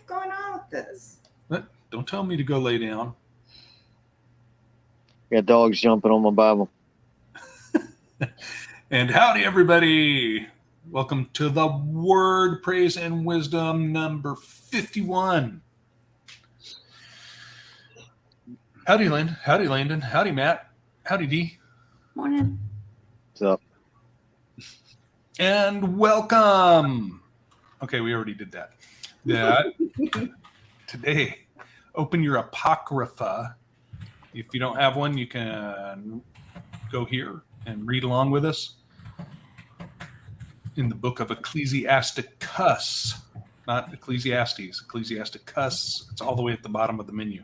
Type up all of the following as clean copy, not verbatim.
going on with this? Don't tell me to go lay down. Got dogs jumping on my Bible. And howdy, everybody. Welcome to the Word, Praise, and Wisdom number 51. Howdy, Lynn. Howdy, Landon. Howdy, Matt. Howdy, Dee. Morning. What's up? And welcome. Okay, we already did that. Today, open your Apocrypha. If you don't have one, you can go here and read along with us in the book of Ecclesiasticus, not Ecclesiastes, Ecclesiasticus. It's all the way at the bottom of the menu.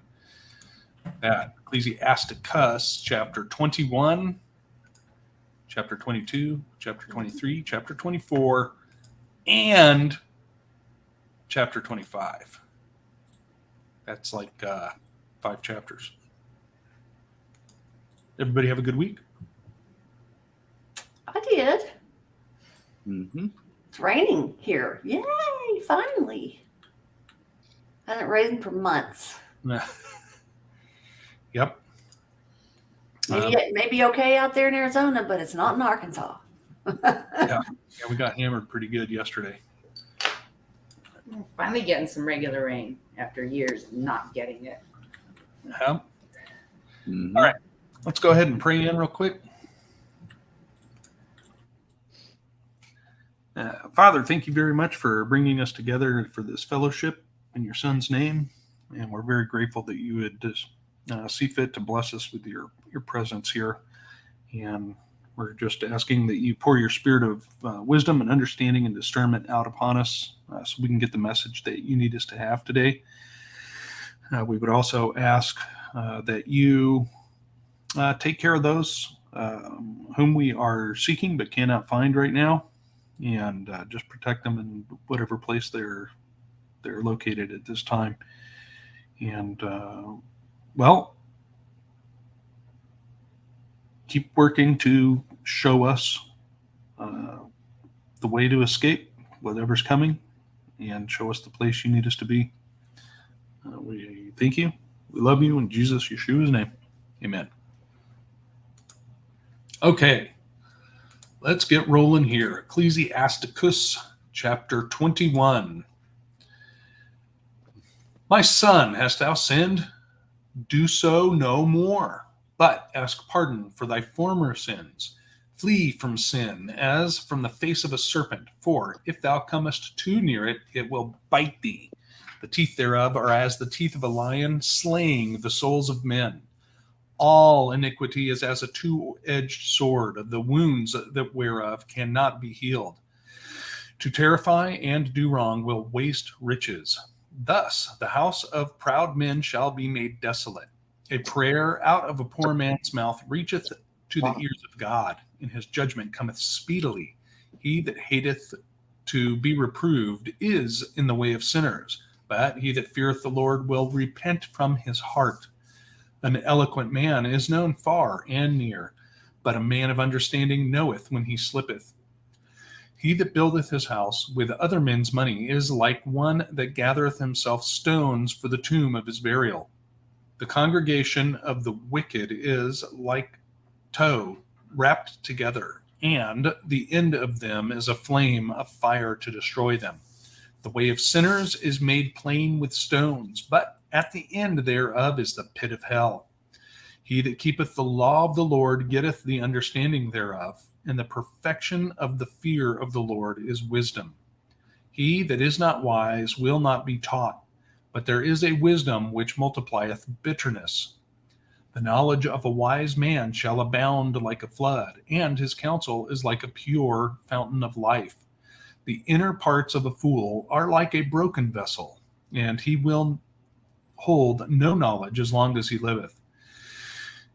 That Ecclesiasticus, chapter 21, chapter 22, chapter 23, chapter 24, and chapter 25. That's like 5 chapters. Everybody have a good week? I did. Mm-hmm. It's raining here. Yay, finally. Hasn't rained for months. Yep. Maybe okay out there in Arizona, but it's not in Arkansas. Yeah, we got hammered pretty good yesterday. Finally getting some regular rain after years of not getting it. Yeah. Mm-hmm. All right. Let's go ahead and pray in real quick. Father, thank you very much for bringing us together for this fellowship in your Son's name. And we're very grateful that you would just see fit to bless us with your presence here. And we're just asking that you pour your spirit of wisdom and understanding and discernment out upon us so we can get the message that you need us to have today. We would also ask that you take care of those whom we are seeking but cannot find right now, and just protect them in whatever place they're located at this time. And keep working to show us the way to escape whatever's coming, and show us the place you need us to be. We thank you. We love you in Jesus Yeshua's name. Amen. Okay, let's get rolling here. Ecclesiasticus chapter 21. My son, hast thou sinned? Do so no more, but ask pardon for thy former sins. Flee from sin as from the face of a serpent, for if thou comest too near it, it will bite thee. The teeth thereof are as the teeth of a lion, slaying the souls of men. All iniquity is as a two-edged sword, the wounds that whereof cannot be healed. To terrify and do wrong will waste riches. Thus the house of proud men shall be made desolate. A prayer out of a poor man's mouth reacheth to the ears of God, and his judgment cometh speedily. He that hateth to be reproved is in the way of sinners, but he that feareth the Lord will repent from his heart. An eloquent man is known far and near, but a man of understanding knoweth when he slippeth. He that buildeth his house with other men's money is like one that gathereth himself stones for the tomb of his burial. The congregation of the wicked is like tow wrapped together, and the end of them is a flame of fire to destroy them. The way of sinners is made plain with stones, but at the end thereof is the pit of hell. He that keepeth the law of the Lord getteth the understanding thereof, and the perfection of the fear of the Lord is wisdom. He that is not wise will not be taught, but there is a wisdom which multiplieth bitterness. The knowledge of a wise man shall abound like a flood, and his counsel is like a pure fountain of life. The inner parts of a fool are like a broken vessel, and he will hold no knowledge as long as he liveth.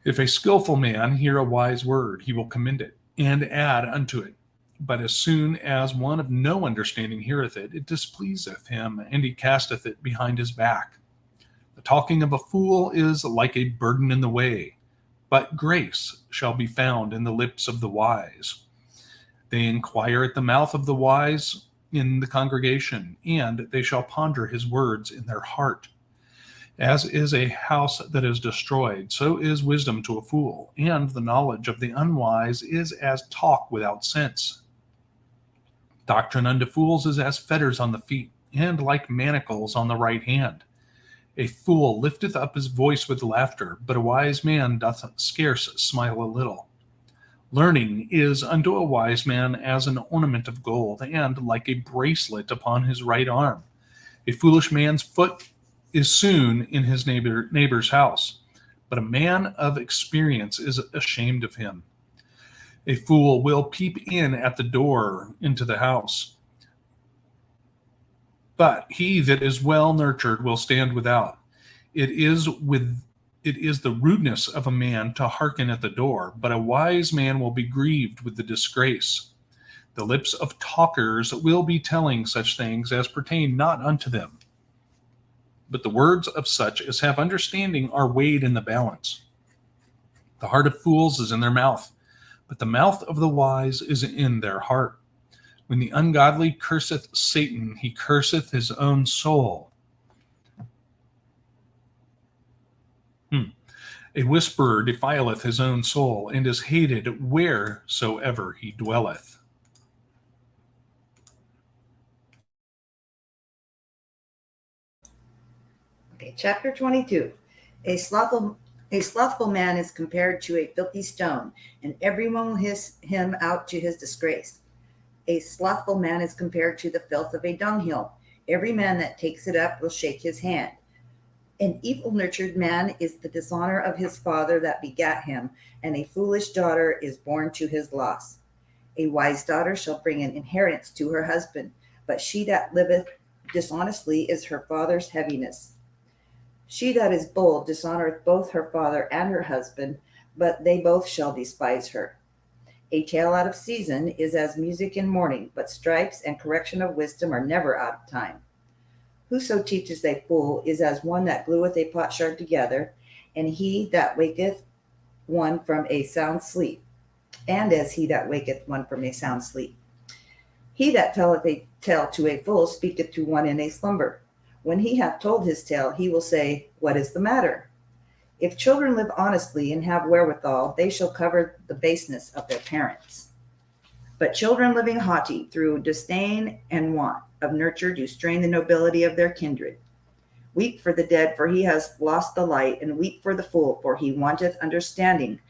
If a skillful man hear a wise word, he will commend it, and add unto it. But as soon as one of no understanding heareth it, it displeaseth him, and he casteth it behind his back. The talking of a fool is like a burden in the way, but grace shall be found in the lips of the wise. They inquire at the mouth of the wise, in the congregation, and they shall ponder his words in their heart. As is a house that is destroyed, so is wisdom to a fool, and the knowledge of the unwise is as talk without sense. Doctrine unto fools is as fetters on the feet, and like manacles on the right hand. A fool lifteth up his voice with laughter, but a wise man doth scarce smile a little. Learning is unto a wise man as an ornament of gold, and like a bracelet upon his right arm. A foolish man's foot is soon in his neighbor's house, but a man of experience is ashamed of him. A fool will peep in at the door into the house, but he that is well nurtured will stand without. It is the rudeness of a man to hearken at the door, but a wise man will be grieved with the disgrace. The lips of talkers will be telling such things as pertain not unto them, but the words of such as have understanding are weighed in the balance. The heart of fools is in their mouth, but the mouth of the wise is in their heart. When the ungodly curseth Satan, he curseth his own soul. A whisperer defileth his own soul, and is hated wheresoever he dwelleth. Okay, chapter 22. A slothful man is compared to a filthy stone, and everyone will hiss him out to his disgrace. A slothful man is compared to the filth of a dunghill. Every man that takes it up will shake his hand. An evil-nurtured man is the dishonor of his father that begat him, and a foolish daughter is born to his loss. A wise daughter shall bring an inheritance to her husband, but she that liveth dishonestly is her father's heaviness. She that is bold dishonoreth both her father and her husband, but they both shall despise her. A tale out of season is as music in mourning, but stripes and correction of wisdom are never out of time. Whoso teaches a fool is as one that glueth a potsherd together, and he that waketh one from a sound sleep, and as he that waketh one from a sound sleep. He that telleth a tale to a fool speaketh to one in a slumber. When he hath told his tale, he will say, What is the matter? If children live honestly and have wherewithal, they shall cover the baseness of their parents. But children living haughty through disdain and want of nurture do strain the nobility of their kindred. Weep for the dead, for he has lost the light, and weep for the fool, for he wanteth understanding.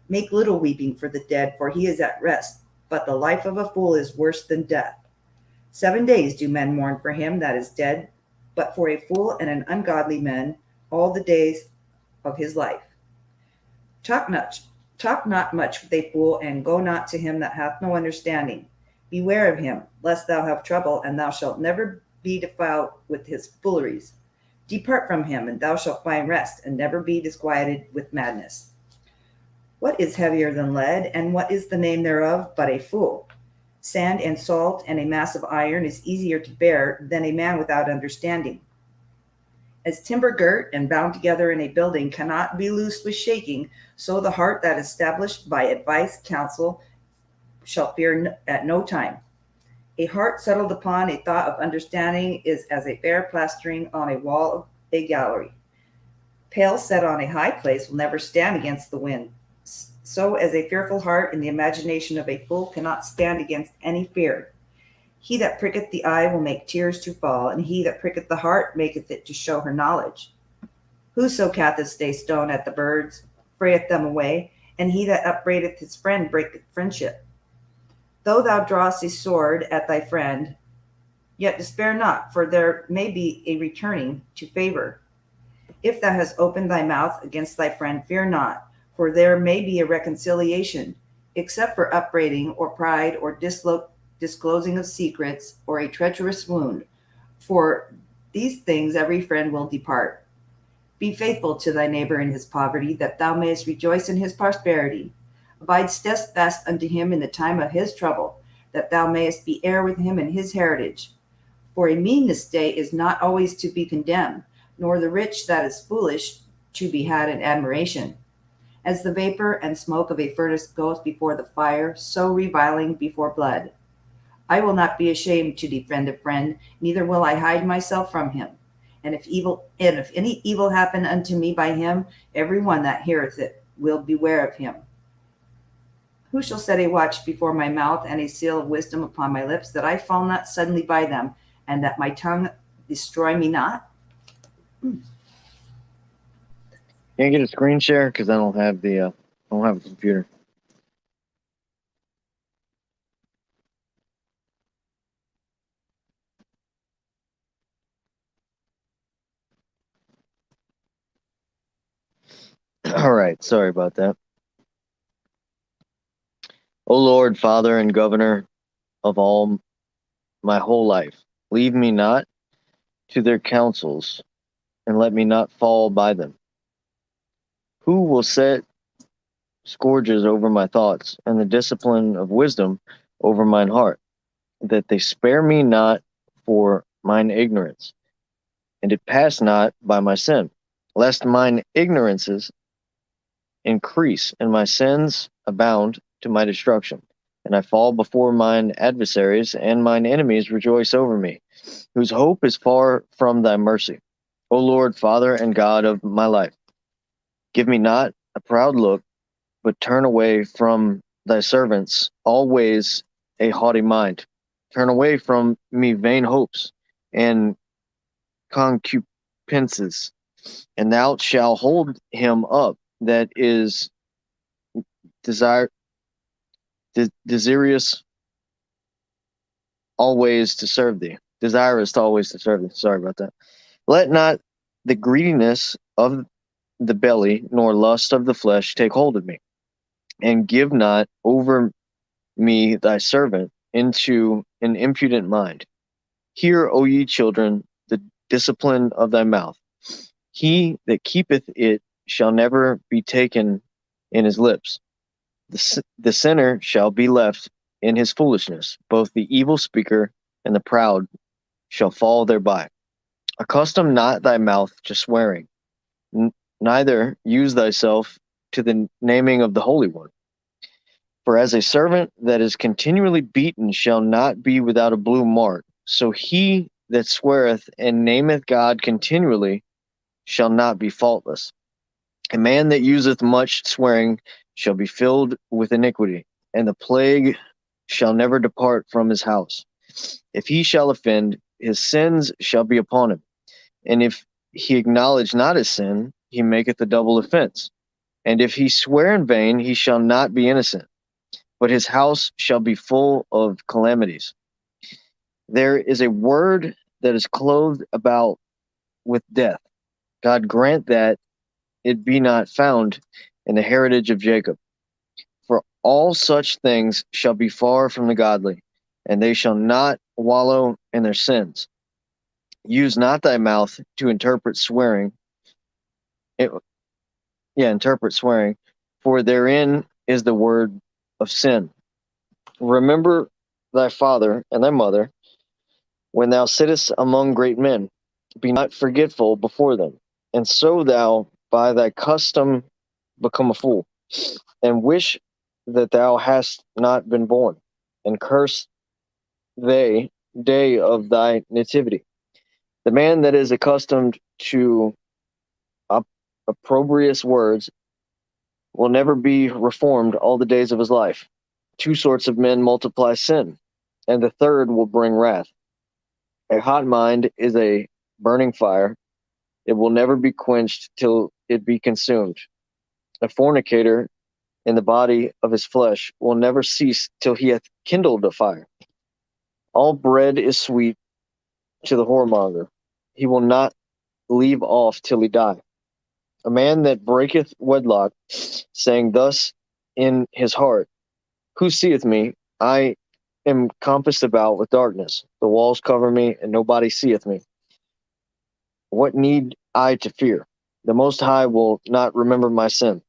Make little weeping for the dead, for he is at rest, but the life of a fool is worse than death. 7 days do men mourn for him that is dead, but for a fool and an ungodly man all the days of his life. Talk not much with a fool, and go not to him that hath no understanding. Beware of him, lest thou have trouble, and thou shalt never be defiled with his fooleries. Depart from him, and thou shalt find rest, and never be disquieted with madness. What is heavier than lead, and what is the name thereof but a fool? Sand and salt and a mass of iron is easier to bear than a man without understanding. As timber girt and bound together in a building cannot be loosed with shaking, so the heart that is established by advice, counsel, shall fear at no time. A heart settled upon a thought of understanding is as a fair plastering on a wall of a gallery. Pale set on a high place will never stand against the wind. So as a fearful heart in the imagination of a fool cannot stand against any fear. He that pricketh the eye will make tears to fall, and he that pricketh the heart maketh it to show her knowledge. Whoso casteth a stone at the birds frayeth them away, and he that upbraideth his friend breaketh friendship. Though thou drawest a sword at thy friend, yet despair not, for there may be a returning to favor. If thou hast opened thy mouth against thy friend, fear not, for there may be a reconciliation, except for upbraiding or pride or disclosing of secrets or a treacherous wound. For these things every friend will depart. Be faithful to thy neighbor in his poverty, that thou mayest rejoice in his prosperity. Abide steadfast unto him in the time of his trouble, that thou mayest be heir with him in his heritage. For a meanness day is not always to be condemned, nor the rich that is foolish to be had in admiration. As the vapor and smoke of a furnace goeth before the fire, so reviling before blood. I will not be ashamed to defend a friend, neither will I hide myself from him. And if any evil happen unto me by him, every one that heareth it will beware of him. Who shall set a watch before my mouth and a seal of wisdom upon my lips, that I fall not suddenly by them, and that my tongue destroy me not? Can't get a screen share because I don't have the I don't have a computer. All right, sorry about that. O Lord, Father and Governor of all my whole life, leave me not to their counsels, and let me not fall by them. Who will set scourges over my thoughts, and the discipline of wisdom over mine heart, that they spare me not for mine ignorance, and it pass not by my sin, lest mine ignorances increase, and my sins abound to my destruction. And I fall before mine adversaries, and mine enemies rejoice over me, whose hope is far from thy mercy. O Lord, Father and God of my life, give me not a proud look, but turn away from thy servants always a haughty mind. Turn away from me vain hopes and concupiscences, and thou shalt hold him up that is desirous always to serve thee. Desirous to always to serve thee. Sorry about that. Let not the greediness of the belly nor lust of the flesh take hold of me, and give not over me thy servant into an impudent mind. Hear, O ye children, the discipline of thy mouth. He that keepeth it shall never be taken in his lips. The sinner shall be left in his foolishness. Both the evil speaker and the proud shall fall thereby. Accustom not thy mouth to swearing, neither use thyself to the naming of the Holy One. For as a servant that is continually beaten shall not be without a blue mark, so he that sweareth and nameth God continually shall not be faultless. A man that useth much swearing shall be filled with iniquity, and the plague shall never depart from his house. If he shall offend, his sins shall be upon him. And if he acknowledge not his sin, he maketh a double offense. And if he swear in vain, he shall not be innocent, but his house shall be full of calamities. There is a word that is clothed about with death. God grant that it be not found in the heritage of Jacob. For all such things shall be far from the godly, and they shall not wallow in their sins. Use not thy mouth to interpret swearing. Interpret swearing, for therein is the word of sin. Remember thy father and thy mother when thou sittest among great men. Be not forgetful before them, and so thou by thy custom become a fool, and wish that thou hadst not been born, and curse they day of thy nativity. The man that is accustomed to opprobrious words will never be reformed all the days of his life. Two sorts of men multiply sin, and the third will bring wrath. A hot mind is a burning fire. It will never be quenched till it be consumed. A fornicator in the body of his flesh will never cease till he hath kindled a fire. All bread is sweet to the whoremonger. He will not leave off till he die. A man that breaketh wedlock, saying thus in his heart, who seeth me? I am compassed about with darkness. The walls cover me, and nobody seeth me. What need I to fear? The Most High will not remember my sin.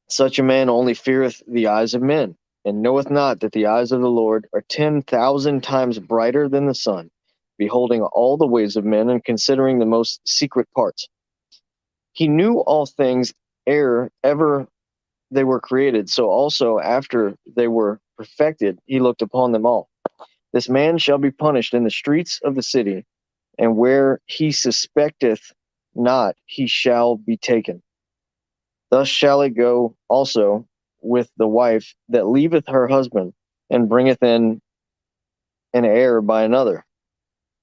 Such a man only feareth the eyes of men, and knoweth not that the eyes of the Lord are 10,000 times brighter than the sun, beholding all the ways of men, and considering the most secret parts. He knew all things ere ever they were created, so also after they were perfected, he looked upon them all. This man shall be punished in the streets of the city, and where he suspecteth not, he shall be taken. Thus shall it go also with the wife that leaveth her husband, and bringeth in an heir by another.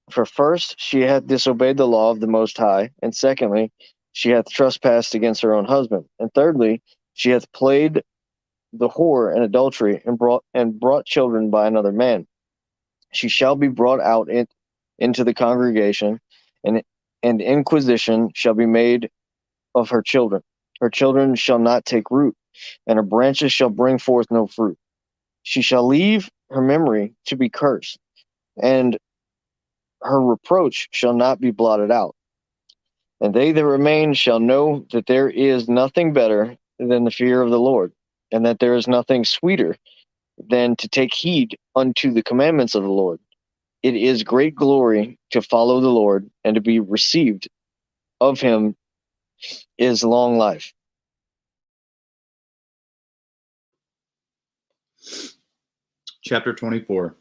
For first, she hath disobeyed the law of the Most High, and secondly, she hath trespassed against her own husband, and thirdly, she hath played the whore and adultery, and brought children by another man. She shall be brought out into the congregation, and inquisition shall be made of her children. Her children shall not take root, and her branches shall bring forth no fruit. She shall leave her memory to be cursed, and her reproach shall not be blotted out. And they that remain shall know that there is nothing better than the fear of the Lord, and that there is nothing sweeter than to take heed unto the commandments of the Lord. It is great glory to follow the Lord, and to be received of him is long life. Chapter 24.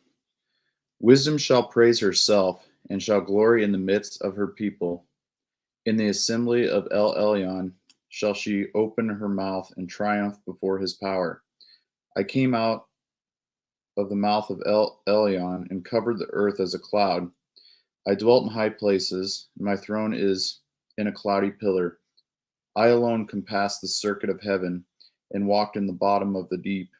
Wisdom shall praise herself, and shall glory in the midst of her people. In the assembly of El Elyon shall she open her mouth and triumph before his power. I came out of the mouth of El Elyon and covered the earth as a cloud. I dwelt in high places, and my throne is in a cloudy pillar. I alone compassed the circuit of heaven, and walked in the bottom of the deep.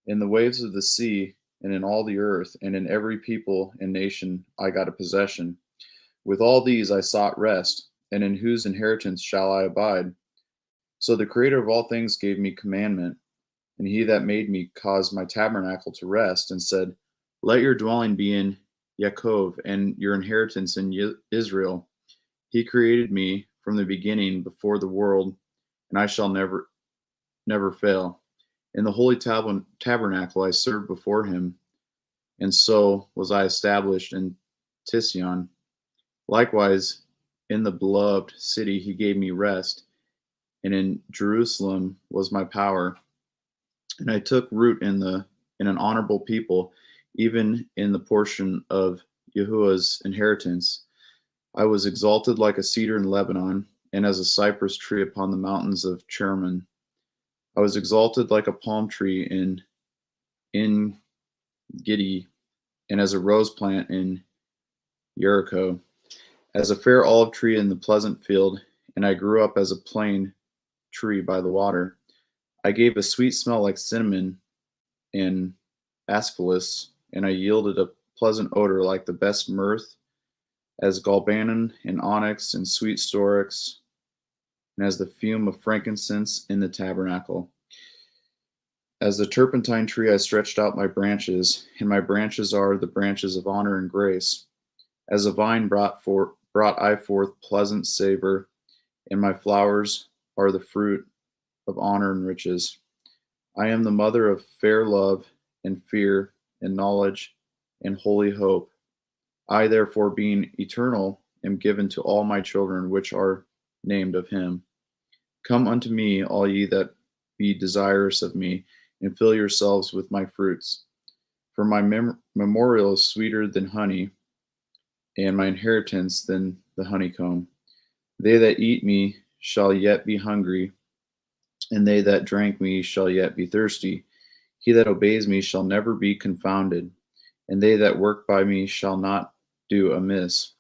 In the waves of the sea, and in all the earth, and in every people and nation I got a possession. With all these I sought rest, and in whose inheritance shall I abide? So the Creator of all things gave me commandment, and he that made me caused my tabernacle to rest, and said, Let your dwelling be in Yaakov, and your inheritance in Israel. He created me from the beginning, before the world, and I shall never fail. In the holy tabernacle I served before him, and so was I established in Tision. Likewise, in the beloved city he gave me rest, and in Jerusalem was my power. And I took root in an honorable people, even in the portion of Yahuwah's inheritance. I was exalted like a cedar in Lebanon, and as a cypress tree upon the mountains of Chermon. I was exalted like a palm tree in Gidi, and as a rose plant in Jericho, as a fair olive tree in the pleasant field, and I grew up as a plane tree by the water. I gave a sweet smell like cinnamon and asphalis, and I yielded a pleasant odor like the best myrrh, as galbanum and onyx and sweet storax, and as the fume of frankincense in the tabernacle. As the turpentine tree I stretched out my branches, and my branches are the branches of honor and grace. As a vine brought I forth pleasant savor, and my flowers are the fruit of honor and riches. I am the mother of fair love and fear and knowledge and holy hope. I therefore, being eternal, am given to all my children which are named of him. Come unto me, all ye that be desirous of me, and fill yourselves with my fruits. For my memorial is sweeter than honey, and my inheritance than the honeycomb. They that eat me shall yet be hungry, and they that drink me shall yet be thirsty. He that obeys me shall never be confounded, and they that work by me shall not do amiss.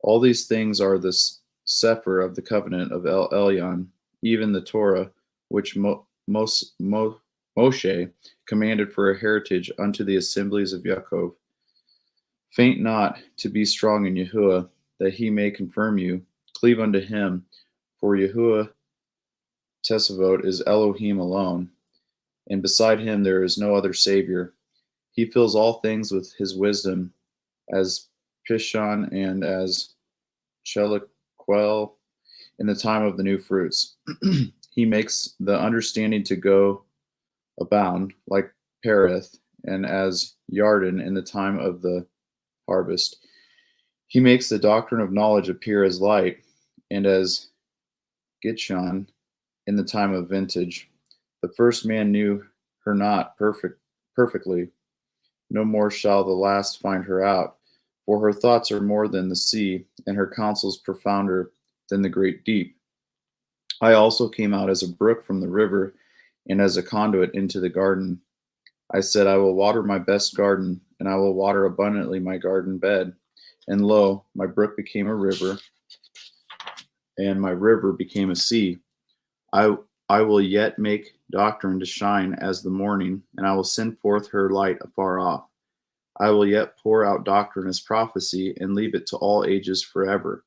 All these things are the sefer of the covenant of El Elyon, even the Torah, which Moshe commanded for a heritage unto the assemblies of Yaakov. Faint not to be strong in Yahuwah, that he may confirm you. Cleave unto him, for Yahuwah Tesavot is Elohim alone, and beside him there is no other Savior. He fills all things with his wisdom, as Pishon and as Chelequel in the time of the new fruits. He makes the understanding to go abound like Pereth, and as Yarden in the time of the harvest. He makes the doctrine of knowledge appear as light, and as Gitshon in the time of vintage. The first man knew her not perfectly, No more shall the last find her out, for her thoughts are more than the sea, and her counsels profounder than the great deep. I also came out as a brook from the river, and as a conduit into the garden. I said, I will water my best garden, and I will water abundantly my garden bed. And lo, my brook became a river, and my river became a sea. I will yet make doctrine to shine as the morning, and I will send forth her light afar off. I will yet pour out doctrine as prophecy, and leave it to all ages forever.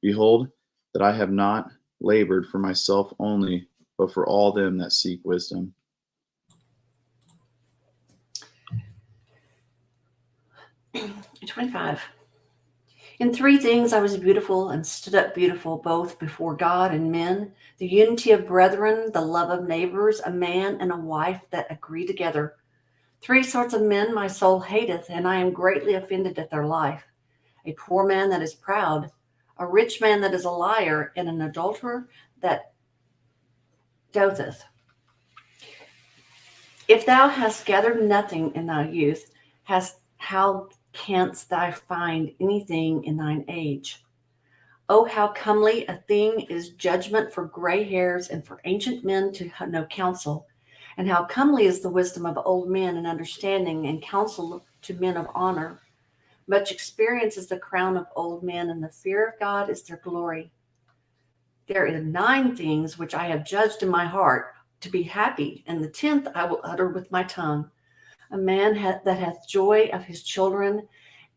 Behold, that I have not labored for myself only, but for all them that seek wisdom. 25. In 3 things I was beautiful and stood up beautiful, both before God and men, the unity of brethren, the love of neighbors, a man and a wife that agree together. 3 sorts of men my soul hateth, and I am greatly offended at their life. A poor man that is proud, a rich man that is a liar, and an adulterer that dotheth. If thou hast gathered nothing in thy youth, how canst thou find anything in thine age? Oh, how comely a thing is judgment for gray hairs, and for ancient men to know counsel. And how comely is the wisdom of old men, and understanding and counsel to men of honor. Much experience is the crown of old men, and the fear of God is their glory. There are 9 things which I have judged in my heart to be happy, and the 10th I will utter with my tongue. A man that hath joy of his children,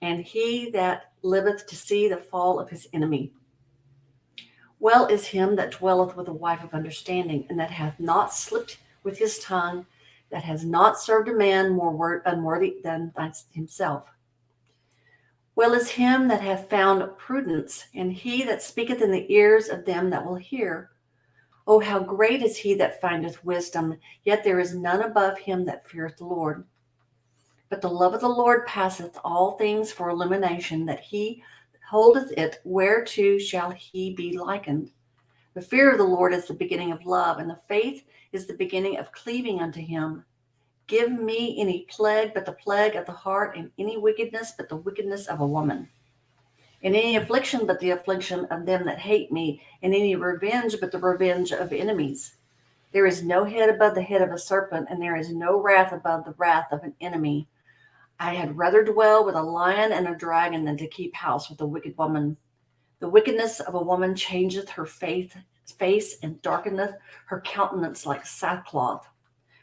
and he that liveth to see the fall of his enemy. Well is him that dwelleth with a wife of understanding, and that hath not slipped with his tongue, that has not served a man more unworthy than himself. Well is him that hath found prudence, and he that speaketh in the ears of them that will hear. Oh, how great is he that findeth wisdom, yet there is none above him that feareth the Lord. But the love of the Lord passeth all things for illumination, that he holdeth it, whereto shall he be likened? The fear of the Lord is the beginning of love, and the faith is the beginning of cleaving unto him. Give me any plague but the plague of the heart, and any wickedness but the wickedness of a woman. And any affliction but the affliction of them that hate me, and any revenge but the revenge of enemies. There is no head above the head of a serpent, and there is no wrath above the wrath of an enemy. I had rather dwell with a lion and a dragon than to keep house with a wicked woman. The wickedness of a woman changeth her face, and darkeneth her countenance like sackcloth.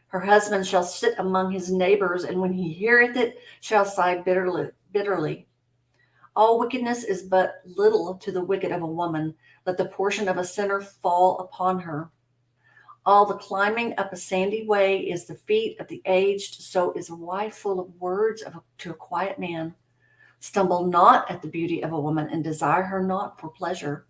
Her husband shall sit among his neighbors, and when he heareth it, shall sigh bitterly. All wickedness is but little to the wicked of a woman. Let the portion of a sinner fall upon her. All the climbing up a sandy way is the feet of the aged, so is a wife full of words to a quiet man. Stumble not at the beauty of a woman, and desire her not for pleasure.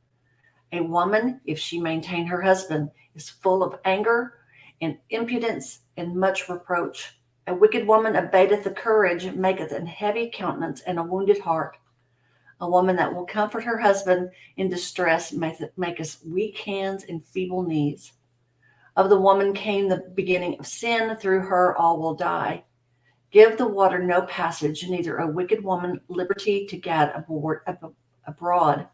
A woman, if she maintain her husband, is full of anger and impudence and much reproach. A wicked woman abateth the courage, maketh an heavy countenance and a wounded heart. A woman that will comfort her husband in distress maketh weak hands and feeble knees. Of the woman came the beginning of sin, through her all will die. Give the water no passage, neither a wicked woman liberty to gad abroad.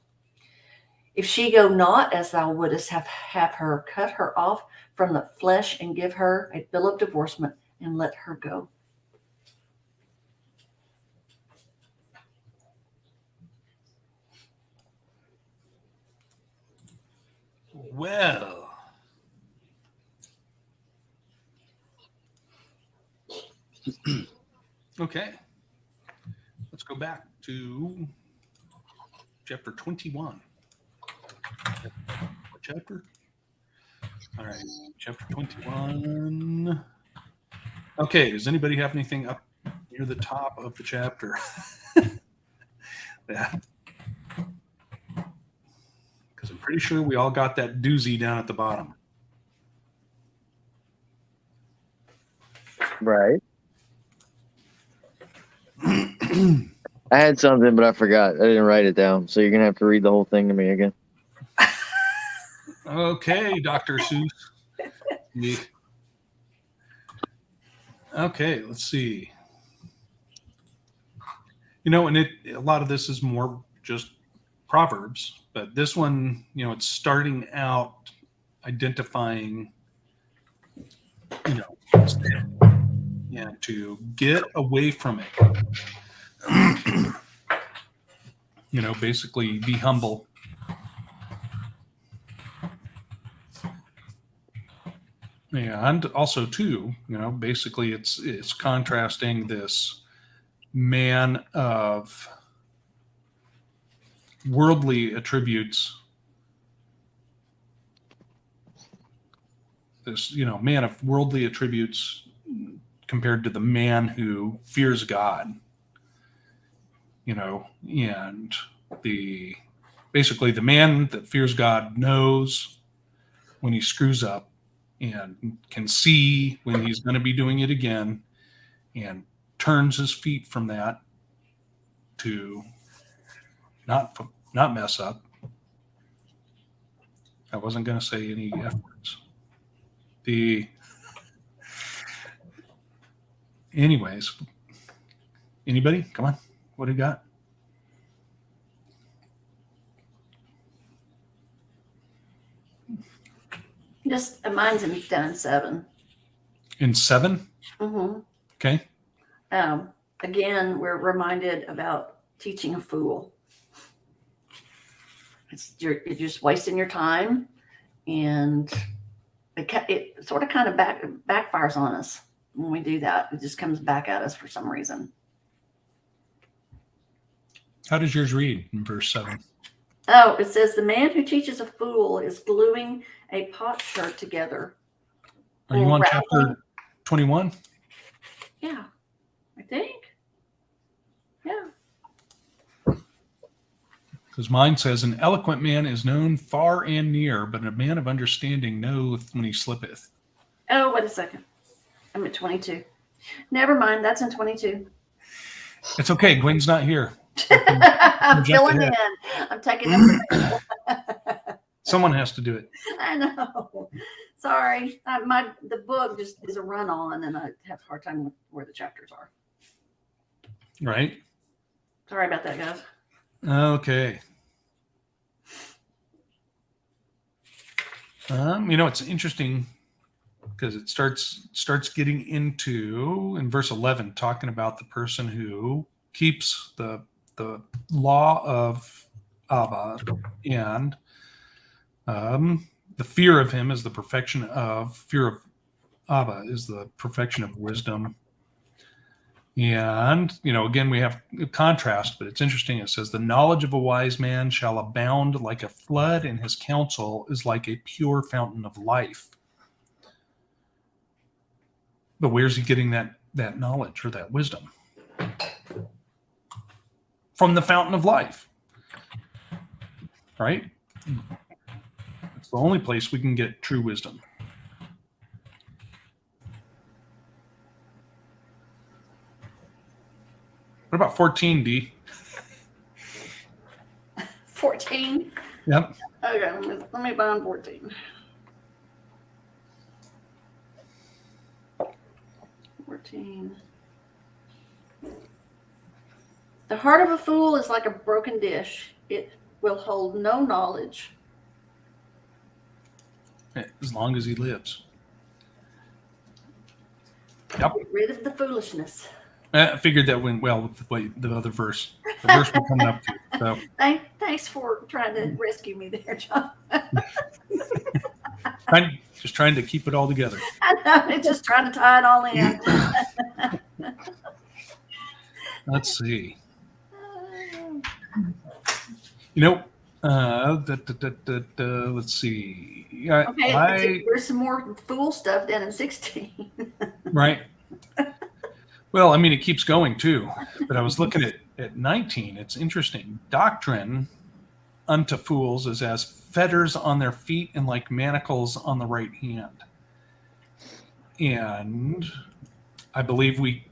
If she go not as thou wouldest have her, cut her off from the flesh, and give her a bill of divorcement, and let her go. Well, okay. Let's go back to chapter 21. What chapter? All right, chapter 21. Okay, does anybody have anything up near the top of the chapter? Yeah. Because I'm pretty sure we all got that doozy down at the bottom. Right. I had something, but I forgot. I didn't write it down. So you're going to have to read the whole thing to me again. Okay, Dr. Seuss. Okay, let's see. And a lot of this is more just Proverbs, but this one, it's starting out identifying, sin, and to get away from it. Basically be humble. And also too, basically it's contrasting this man of worldly attributes, man of worldly attributes compared to the man who fears God, and basically the man that fears God knows when he screws up and can see when he's going to be doing it again and turns his feet from that to not mess up. I wasn't going to say any F words. Anyways, anybody? Come on. What do you got? Just mine's down in 7. In 7? Mm-hmm. Okay. Again, we're reminded about teaching a fool. You're just wasting your time, and it sort of kind of backfires on us when we do that. It just comes back at us for some reason. How does yours read in verse 7? Oh, it says, the man who teaches a fool is gluing a potsherd together. Are you on chapter 21? Yeah, I think. Yeah. Because mine says, an eloquent man is known far and near, but a man of understanding knoweth when he slippeth. Oh, wait a second. I'm at 22. Never mind. That's in 22. It's okay. Gwen's not here. I'm filling in. I'm taking it. Someone has to do it. I know. Sorry. The book just is a run on, and I have a hard time with where the chapters are. Right. Sorry about that, guys. Okay. It's interesting because it starts getting into, in verse 11, talking about the person who keeps the law of Abba, and the fear of him is the perfection of fear of Abba is the perfection of wisdom. And, again, we have a contrast, but it's interesting. It says, the knowledge of a wise man shall abound like a flood, and his counsel is like a pure fountain of life. But where's he getting that knowledge or that wisdom? From the fountain of life. Right? It's the only place we can get true wisdom. What about 14, D? 14? Yep. Okay, let me find 14. 14. The heart of a fool is like a broken dish. It will hold no knowledge. As long as he lives. Yep. Get rid of the foolishness. I figured that went well with the other verse. The verse we're coming up to. So. Thanks for trying to rescue me there, John. Just trying to keep it all together. I know, just trying to tie it all in. Let's see. Let's see. Okay, there's some more fool stuff down in 16. Right. Well, it keeps going too. But I was looking at 19. It's interesting. Doctrine unto fools is as fetters on their feet and like manacles on the right hand. And I believe we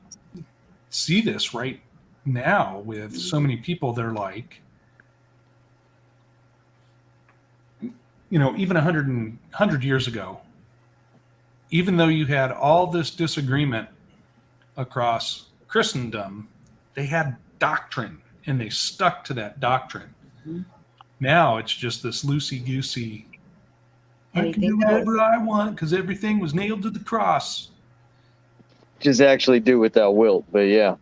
see this right now with so many people. They're like, even 100 years ago, even though you had all this disagreement across Christendom, they had doctrine, and they stuck to that doctrine. Mhm. Now it's just this loosey-goosey, I can Anything do whatever goes. I want because everything was nailed to the cross. Just actually do what thou wilt. But yeah.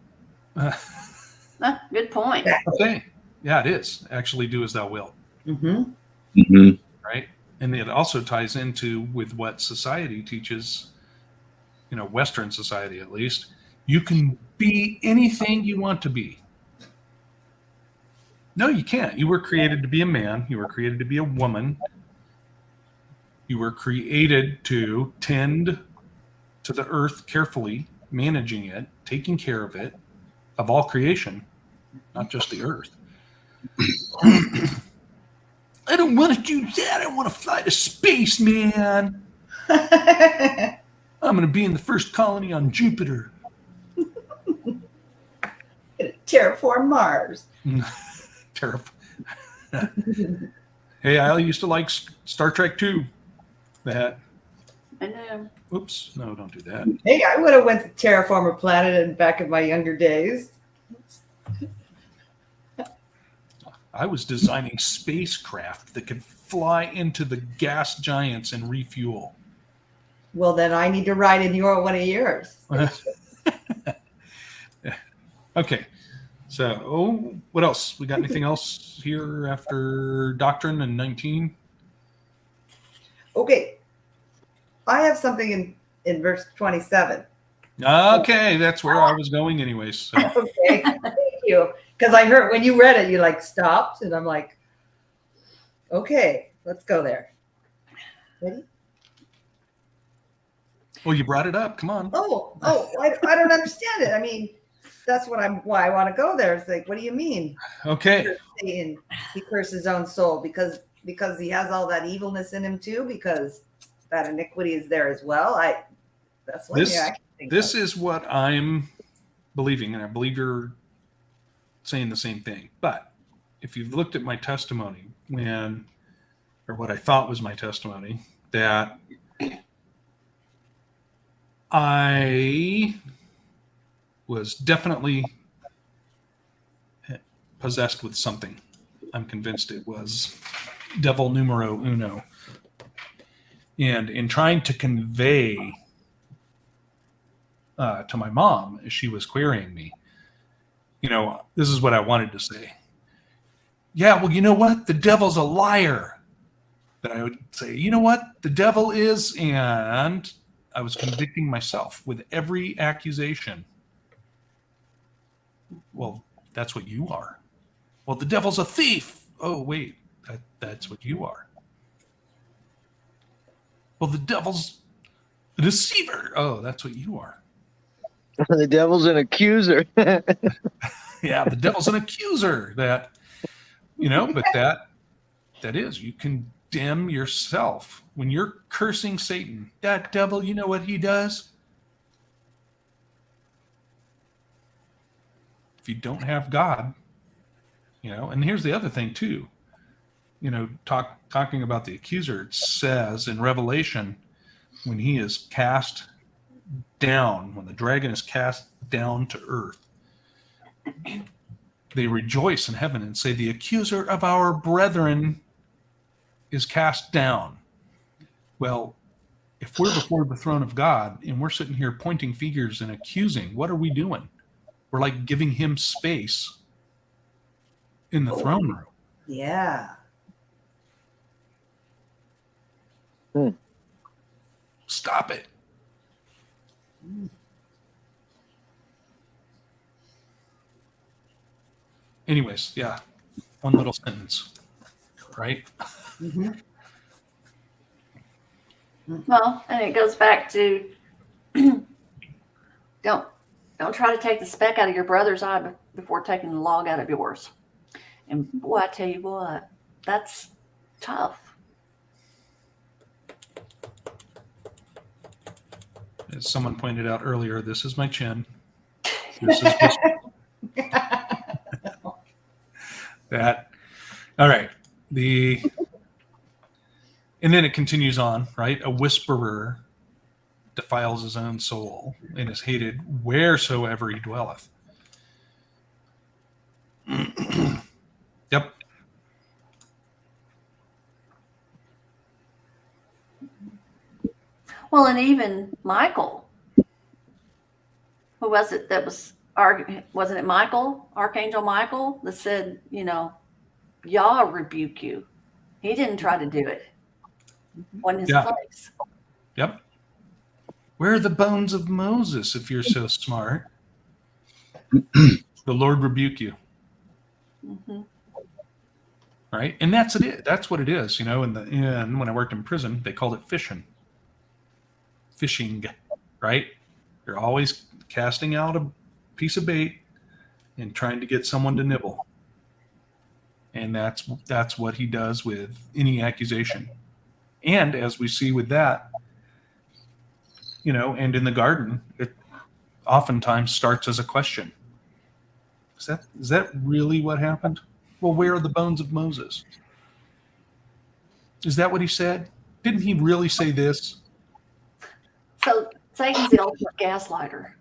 Good point. Okay. Yeah, it is. Actually do as thou wilt, Mm-hmm. right? And it also ties into with what society teaches, Western society at least. You can be anything you want to be. No, you can't. You were created to be a man. You were created to be a woman. You were created to tend to the earth carefully, managing it, taking care of it, of all creation, not just the earth. I don't want to do that. I want to fly to space, man. I'm going to be in the first colony on Jupiter. Terraform Mars. Terrible. Hey, I used to like Star Trek too. That. I know. Oops. No, don't do that. Hey, I would have went to terraform a planet in back in my younger days. I was designing spacecraft that could fly into the gas giants and refuel. Well, then I need to ride in one of yours. Okay. So, what else? We got anything else here after Doctrine and 19? Okay. I have something in verse 27. Okay, that's where I was going anyways. So. Okay. Thank you. Because I heard when you read it, you like stopped, and I'm like, okay, let's go there. Ready? Well, you brought it up. Come on. I don't understand it. I mean, that's why I want to go there. It's like, what do you mean? Okay. Saying he cursed his own soul because he has all that evilness in him too, because that iniquity is there as well. That's what I can think This of. is what I'm believing, and I believe you're saying the same thing. But if you've looked at my testimony or what I thought was my testimony, that I was definitely possessed with something. I'm convinced it was devil numero uno. And in trying to convey to my mom as she was querying me, this is what I wanted to say. Yeah, well, you know what? The devil's a liar. Then I would say, you know what? The devil is, and I was convicting myself with every accusation. Well, that's what you are. Well, the devil's a thief. Oh, wait, that's what you are. Well, the devil's a deceiver. Oh, that's what you are. The devil's an accuser. Yeah, the devil's an accuser. But that is, you condemn yourself when you're cursing Satan. That devil, you know what he does? If you don't have God, and here's the other thing too, talking about the accuser, it says in Revelation, when he is cast down, when the dragon is cast down to earth, they rejoice in heaven and say, the accuser of our brethren is cast down. Well, if we're before the throne of God and we're sitting here pointing fingers and accusing, what are we doing? We're like giving him space in the throne room. Yeah. Stop it. Anyways, yeah, one little sentence, right? Mm-hmm. Well, and it goes back to don't try to take the speck out of your brother's eye before taking the log out of yours. And boy, I tell you what, that's tough. As someone pointed out earlier, this is my chin. This is that. All right. And then it continues on, right? A whisperer defiles his own soul and is hated wheresoever he dwelleth. Yep. Well, and even Michael, who was it that was arguing? Wasn't it Michael, Archangel Michael, that said, Yah rebuke you? He didn't try to do it. Wasn't his Yeah. place. Yep. Where are the bones of Moses if you're so smart? The Lord rebuke you. Mm-hmm. Right? And that's it. That's what it is. In the end, when I worked in prison, they called it fishing. Fishing, right? You're always casting out a piece of bait and trying to get someone to nibble. And that's what he does with any accusation. And as we see with that, and in the garden, it oftentimes starts as a question. Is that really what happened? Well, where are the bones of Moses? Is that what he said? Didn't he really say this? So Satan's the ultimate gaslighter.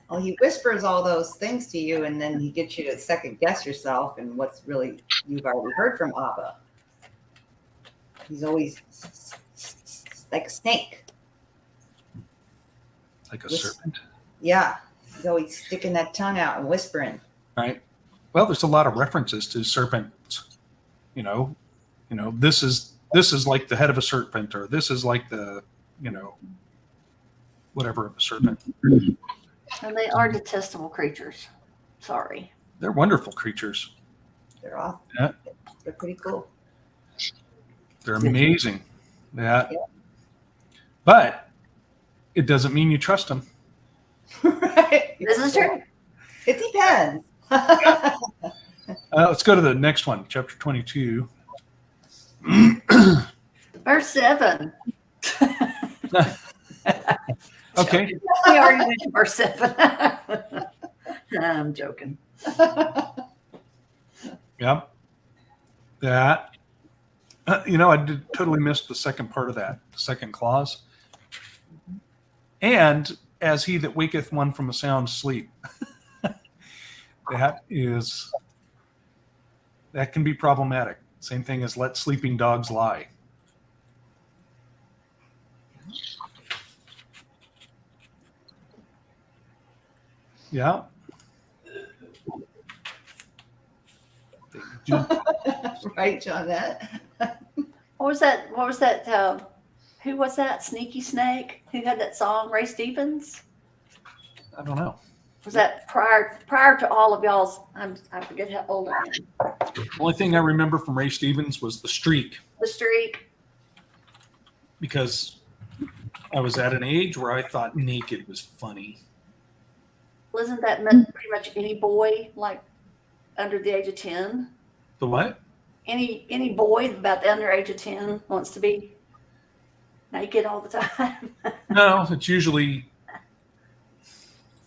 Well, he whispers all those things to you, and then he gets you to second guess yourself and what's really you've already heard from Abba. He's always like a snake. Like a serpent? Yeah. He's always sticking that tongue out and whispering. Right. Well, there's a lot of references to serpents. This is like the head of a serpent, or this is like the, whatever of a serpent. And they are detestable creatures. Sorry. They're wonderful creatures. They're off. Yeah. They're pretty cool. They're amazing. Yeah. Yeah. But it doesn't mean you trust them. Right. This is true. It depends. Let's go to the next one, chapter 22. Verse 7. Okay. We already went to verse 7. I'm joking. Yep. That. I totally missed the second part of that, the second clause. And as he that waketh one from a sound sleep. That can be problematic. Same thing as let sleeping dogs lie. Yeah. Right, John. What was that? Who was that? Sneaky Snake? Who had that song? Ray Stevens? I don't know. Was that prior to all of y'all's? I forget how old I am. The only thing I remember from Ray Stevens was The Streak, The Streak. because I was at an age where I thought naked was funny. Wasn't that meant pretty much any boy like under the age of 10? The what? Any boy about the under age of 10 wants to be naked all the time. No, it's usually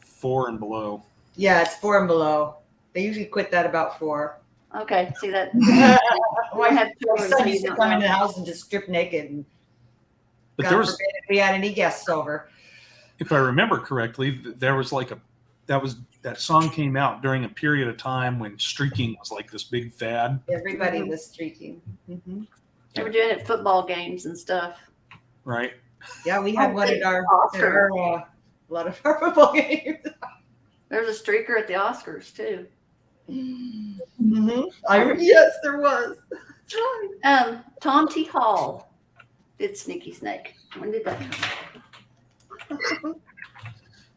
4 and below. Yeah, it's 4 and below. They usually quit that about 4. Okay, see that? Why have children, son so you used to don't come know. in the house and just strip naked, and But God there was, forbid if we had any guests over. if I remember correctly, there was like that song came out during a period of time when streaking was like this big fad. Everybody was streaking. Mm-hmm. They were doing it at football games and stuff. Right. Yeah, we had one at our Oscar. a lot of our football games. There's a streaker at the Oscars too. Mm-hmm. Yes, there was. Tom T. Hall did Sneaky Snake. When did that come?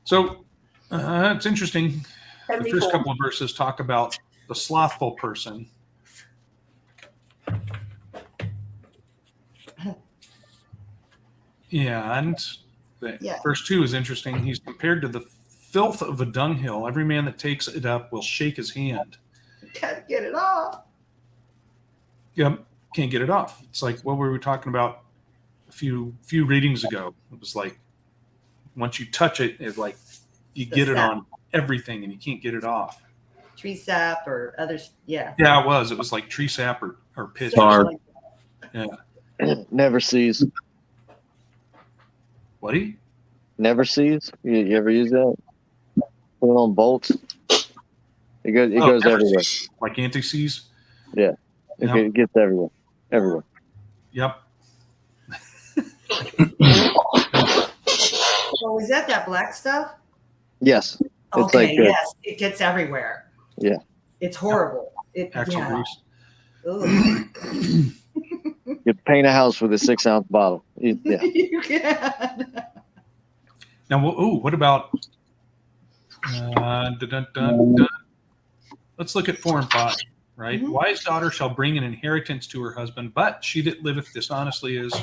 So it's interesting. The 74. first couple of verses talk about the slothful person. And verse 2 is interesting. He's compared to the filth of a dunghill. Every man that takes it up will shake his hand. Gotta get it off. Yep, can't get it off. It's like what were we talking about a few readings ago? It was like once you touch it, it's like you get it on everything and you can't get it off. Tree sap or others. Yeah. Yeah, it was like tree sap or pitch. Tar. Yeah. Never sees. What do you? Never sees. You ever use that? Put it on bolts. It goes everywhere. Like anti-seize. Yeah. Yep. It gets everywhere. Everywhere. Yep. So is that black stuff? Yes. It's Okay, like yes, it gets everywhere. Yeah. It's horrible. Axle Yeah. grease. Ugh. You paint a house with a 6-ounce bottle. Yeah. You can. Now, what about? Dun, dun, dun, dun. Let's look at 4 and 5. Right, Mhm. wise daughter shall bring an inheritance to her husband, but she that liveth dishonestly is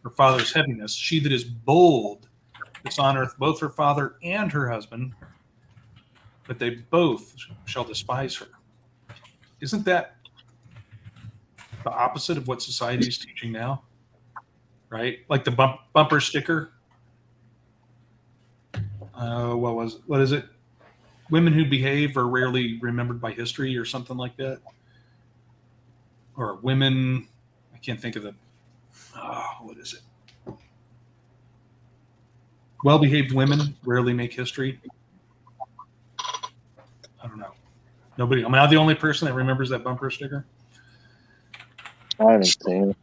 her father's heaviness. She that is bold dishonoreth both her father and her husband, but they both shall despise her. Isn't that the opposite of what society is teaching now? Right, like the bumper sticker. What is it? Women who behave are rarely remembered by history, or something like that. Or women, I can't think of what is it? Well-behaved women rarely make history. I don't know. Nobody. Am I the only person that remembers that bumper sticker? I haven't seen it.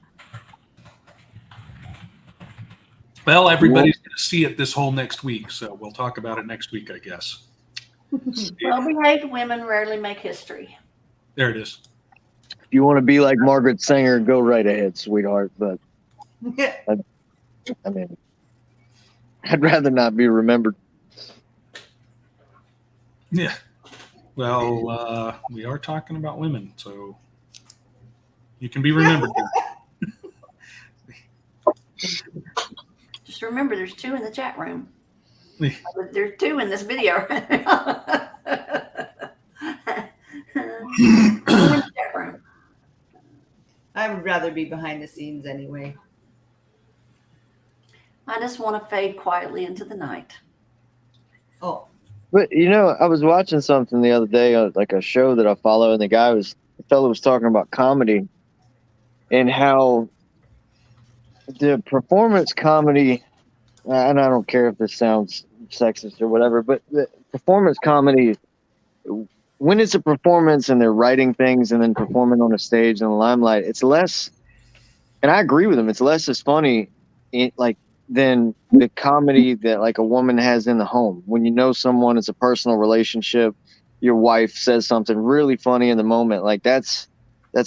Well, everybody's going to see it this whole next week, so we'll talk about it next week, I guess. Well-behaved women rarely make history. There it is. If you want to be like Margaret Sanger, go right ahead, sweetheart. But I mean, I'd rather not be remembered. Yeah. Well, we are talking about women, so you can be remembered. Just remember, there's 2 in the chat room. Yeah. There's 2 in this video. Chat room. I would rather be behind the scenes anyway. I just want to fade quietly into the night. Oh, But I was watching something the other day, like a show that I follow, and the fellow was talking about comedy and how the performance comedy, and I don't care if this sounds sexist or whatever, but the performance comedy, when it's a performance and they're writing things and then performing on a stage in the limelight, it's less, and I agree with him, it's less as funny than the comedy that like a woman has in the home. When you know someone, it's a personal relationship, your wife says something really funny in the moment, like that's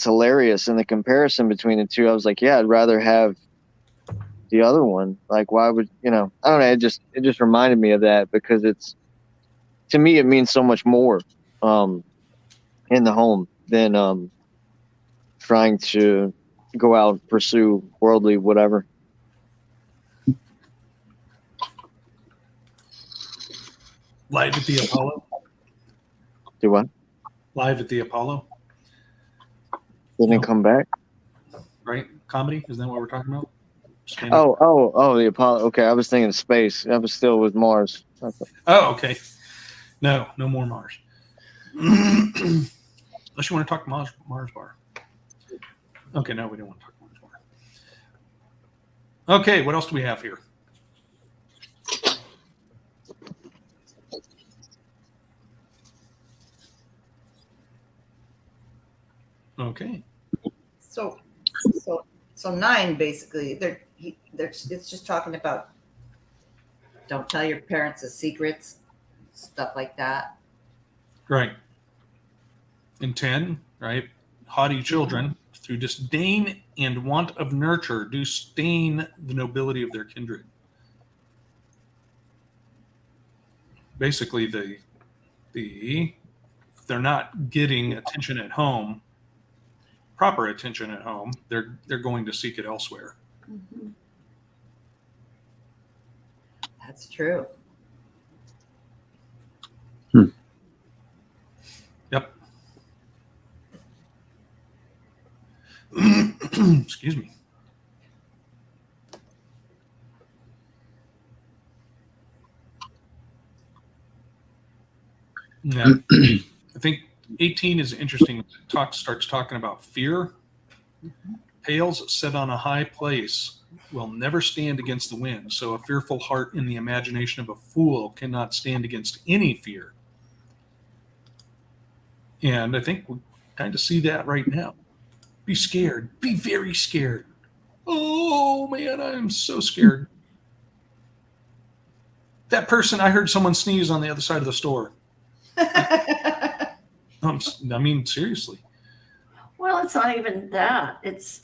hilarious. And the comparison between the two, I was like, yeah, I'd rather have the other one. Like, why would I don't know, it just reminded me of that, because to me it means so much more in the home than trying to go out and pursue worldly whatever. Live at the Apollo. Do what? Live at the Apollo. Didn't come back? Right? Comedy? Isn't that what we're talking about? The Apollo. Okay, I was thinking of space. I was still with Mars. Oh, okay. No more Mars. Unless you want to talk Mars bar. Okay, no, we don't want to talk Mars bar. Okay, what else do we have here? Okay. so 9 basically. It's just talking about don't tell your parents the secrets, stuff like that. Right. And 10, right? Haughty children, through disdain and want of nurture, do stain the nobility of their kindred. Basically, if they're not getting attention at home, proper attention at home, they're going to seek it elsewhere. Mm-hmm. That's true. Yep. Excuse me. Yeah. I think 18 is interesting. It starts talking about fear. Mm-hmm. Pails set on a high place will never stand against the wind. So a fearful heart in the imagination of a fool cannot stand against any fear. And I think we kind of see that right now. Be scared. Be very scared. Oh, man, I'm so scared. That person, I heard someone sneeze on the other side of the store. I mean, seriously. Well, it's not even that. It's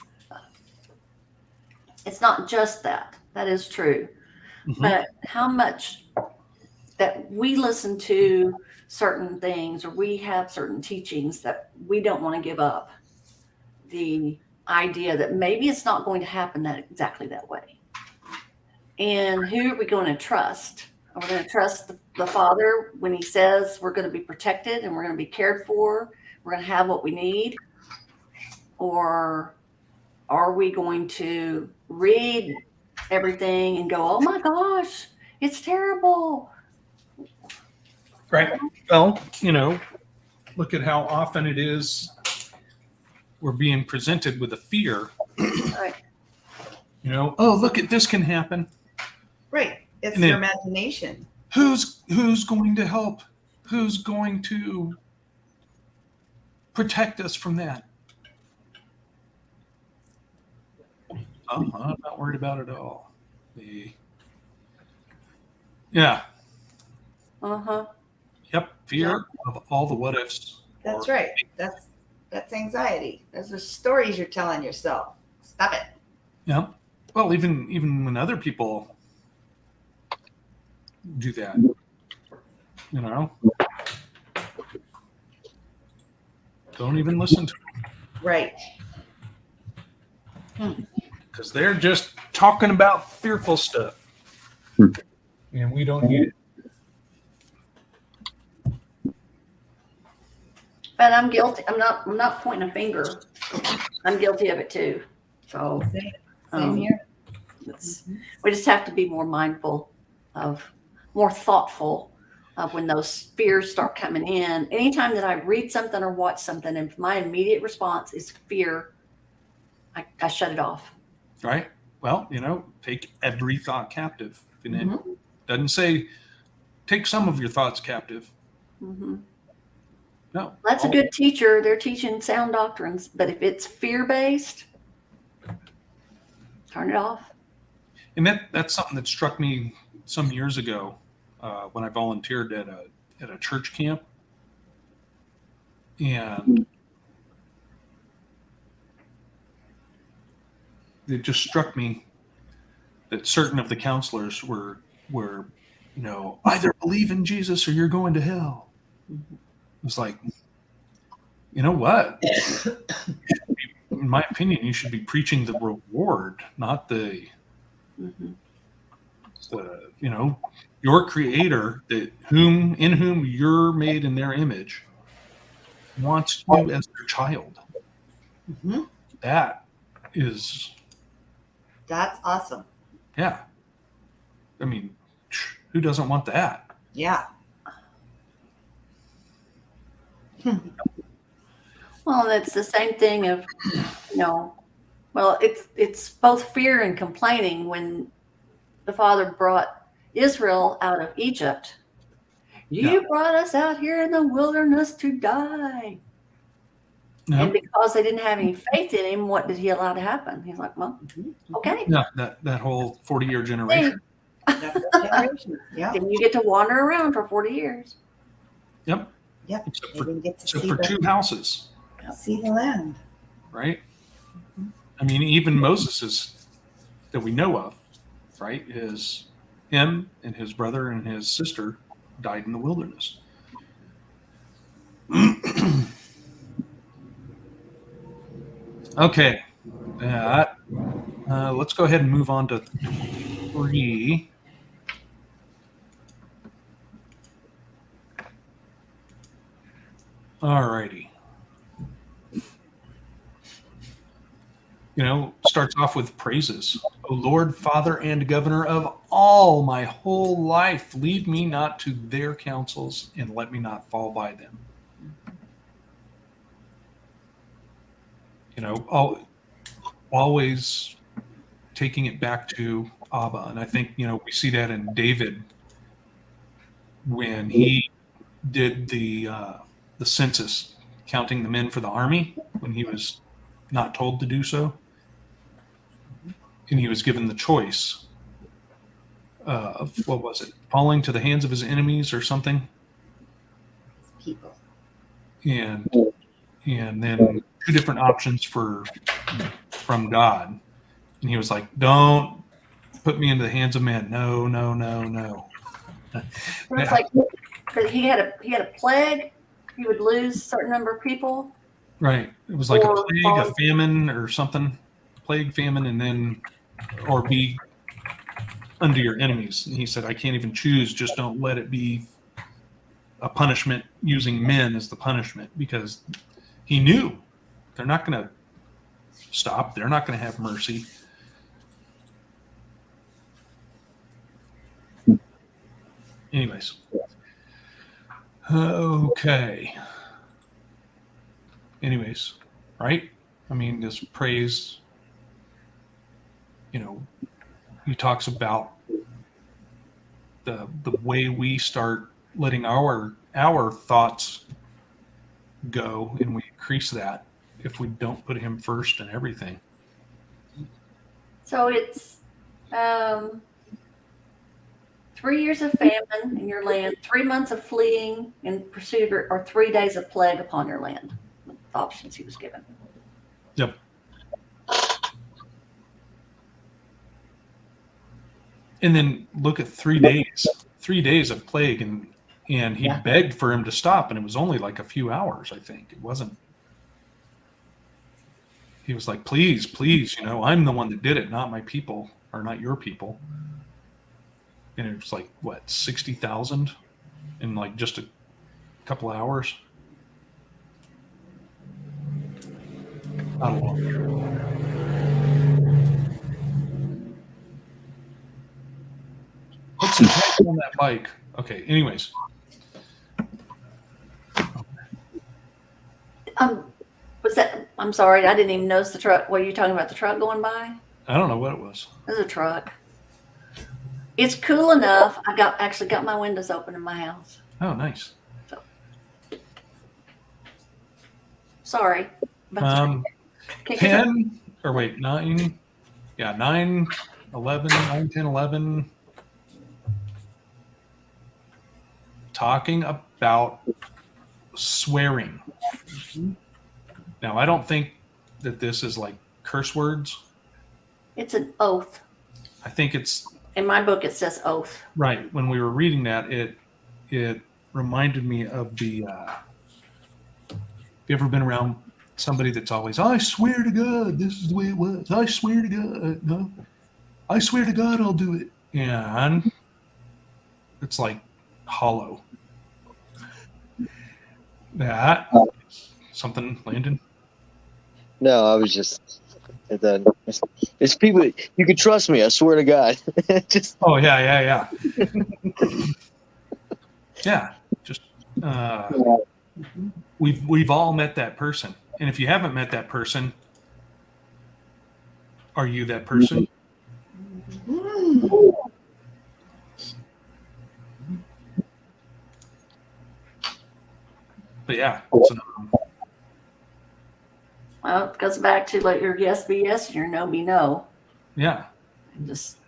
not just that. That is true. Mhm. But how much that we listen to certain things, or we have certain teachings that we don't want to give up the idea that maybe it's not going to happen that exactly that way. And who are we going to trust? Are we going to trust the Father when he says we're going to be protected and we're going to be cared for? We're going to have what we need? Or are we going to read everything and go, oh my gosh, it's terrible? Right. Well, look at how often it is we're being presented with a fear. Right. Oh, look at this can happen. Right. It's And then- your imagination. Who's going to help? Who's going to protect us from that? I'm not worried about it at all. Yeah. Uh-huh. Yep. Fear of all the what ifs. That's right. That's anxiety. Those are stories you're telling yourself. Stop it. Yeah. Well, even when other people do that, don't even listen to them Right. because they're just talking about fearful stuff, and we don't need it. But I'm guilty. I'm not pointing a finger. I'm guilty of it too. So Same here. we just have to be more mindful more thoughtful of when those fears start coming in. Anytime that I read something or watch something, and my immediate response is fear, I shut it off. Right? Well, take every thought captive. And it doesn't say take some of your thoughts captive. Mm-hmm. No. That's a good teacher. They're teaching sound doctrines. But if it's fear-based, turn it off. And that's something that struck me some years ago when I volunteered at a church camp. And it just struck me that certain of the counselors were either believe in Jesus or you're going to hell. It's like, you know what? In my opinion, you should be preaching the reward, not the your creator, in whom you're made in their image, wants you as their child. Mm-hmm. That's awesome. Yeah. I mean, who doesn't want that? Yeah. Well, it's the same thing of, well, it's both fear and complaining when the Father brought Israel out of Egypt. You brought us out here in the wilderness to die. No. And because they didn't have any faith in him, what did he allow to happen? He's like, well, okay. Yeah, that whole 40-year generation. Yeah. Then you get to wander around for 40 years. Yep. Yep. Except for 2 houses. See the land. Right? I mean, even Moses that we know of, right, is him and his brother and his sister died in the wilderness. Okay. Let's go ahead and move on to 3. Alrighty. Starts off with praises. O Lord, Father and Governor of all my whole life, lead me not to their counsels and let me not fall by them. Always taking it back to Abba. And I think, we see that in David when he did the census counting the men for the army when he was not told to do so. And he was given the choice of, what was it, falling to the hands of his enemies or something. People. And then 2 different options from God. And he was like, don't put me into the hands of men. No, no, no, no. It's like he had a plague. He would lose a certain number of people. Right. It was like a Or plague, a famine or something. Plague, famine, and then, or be under your enemies. And he said, I can't even choose. Just don't let it be a punishment using men as the punishment, because he knew they're not going to stop. They're not going to have mercy. Anyways. Okay. Anyways, right? I mean, this praise, he talks about the way we start letting our thoughts go, and we increase that if we don't put him first in everything. So it's 3 years of famine in your land, 3 months of fleeing in pursuit, or 3 days of plague upon your land. The options he was given. Yep. And then look at 3 days. 3 days of plague, and he begged for him to stop, and it was only like a few hours, I think. It wasn't. He was like, please, I'm the one that did it, not my people, or not your people. And it was like, what, 60,000 in like just a couple of hours? I don't know. What's the heck on that bike? Okay, anyways. Was that? I'm sorry, I didn't even notice the truck. Were you talking about the truck going by? I don't know what it was. It was a truck. It's cool enough. I actually got my windows open in my house. Oh, nice. So, sorry. 10, or wait, 9. Yeah, 9, 11, 9, 10, 11. Talking about swearing. Now, I don't think that this is like curse words. It's an oath. I think it's, in my book, it says oath. right. When we were reading that, it reminded me of the. Have you ever been around somebody that's always, I swear to God, this is the way it was. I swear to God, no. I swear to God, I'll do it. And it's like hollow. That something, Landon? No, I was just. It's people. You can trust me. I swear to God. Just. Oh yeah. Yeah. Just we've all met that person, and if you haven't met that person, are you that person? But yeah, it's Well, it goes back to let your yes be yes and your no be no. yeah. And just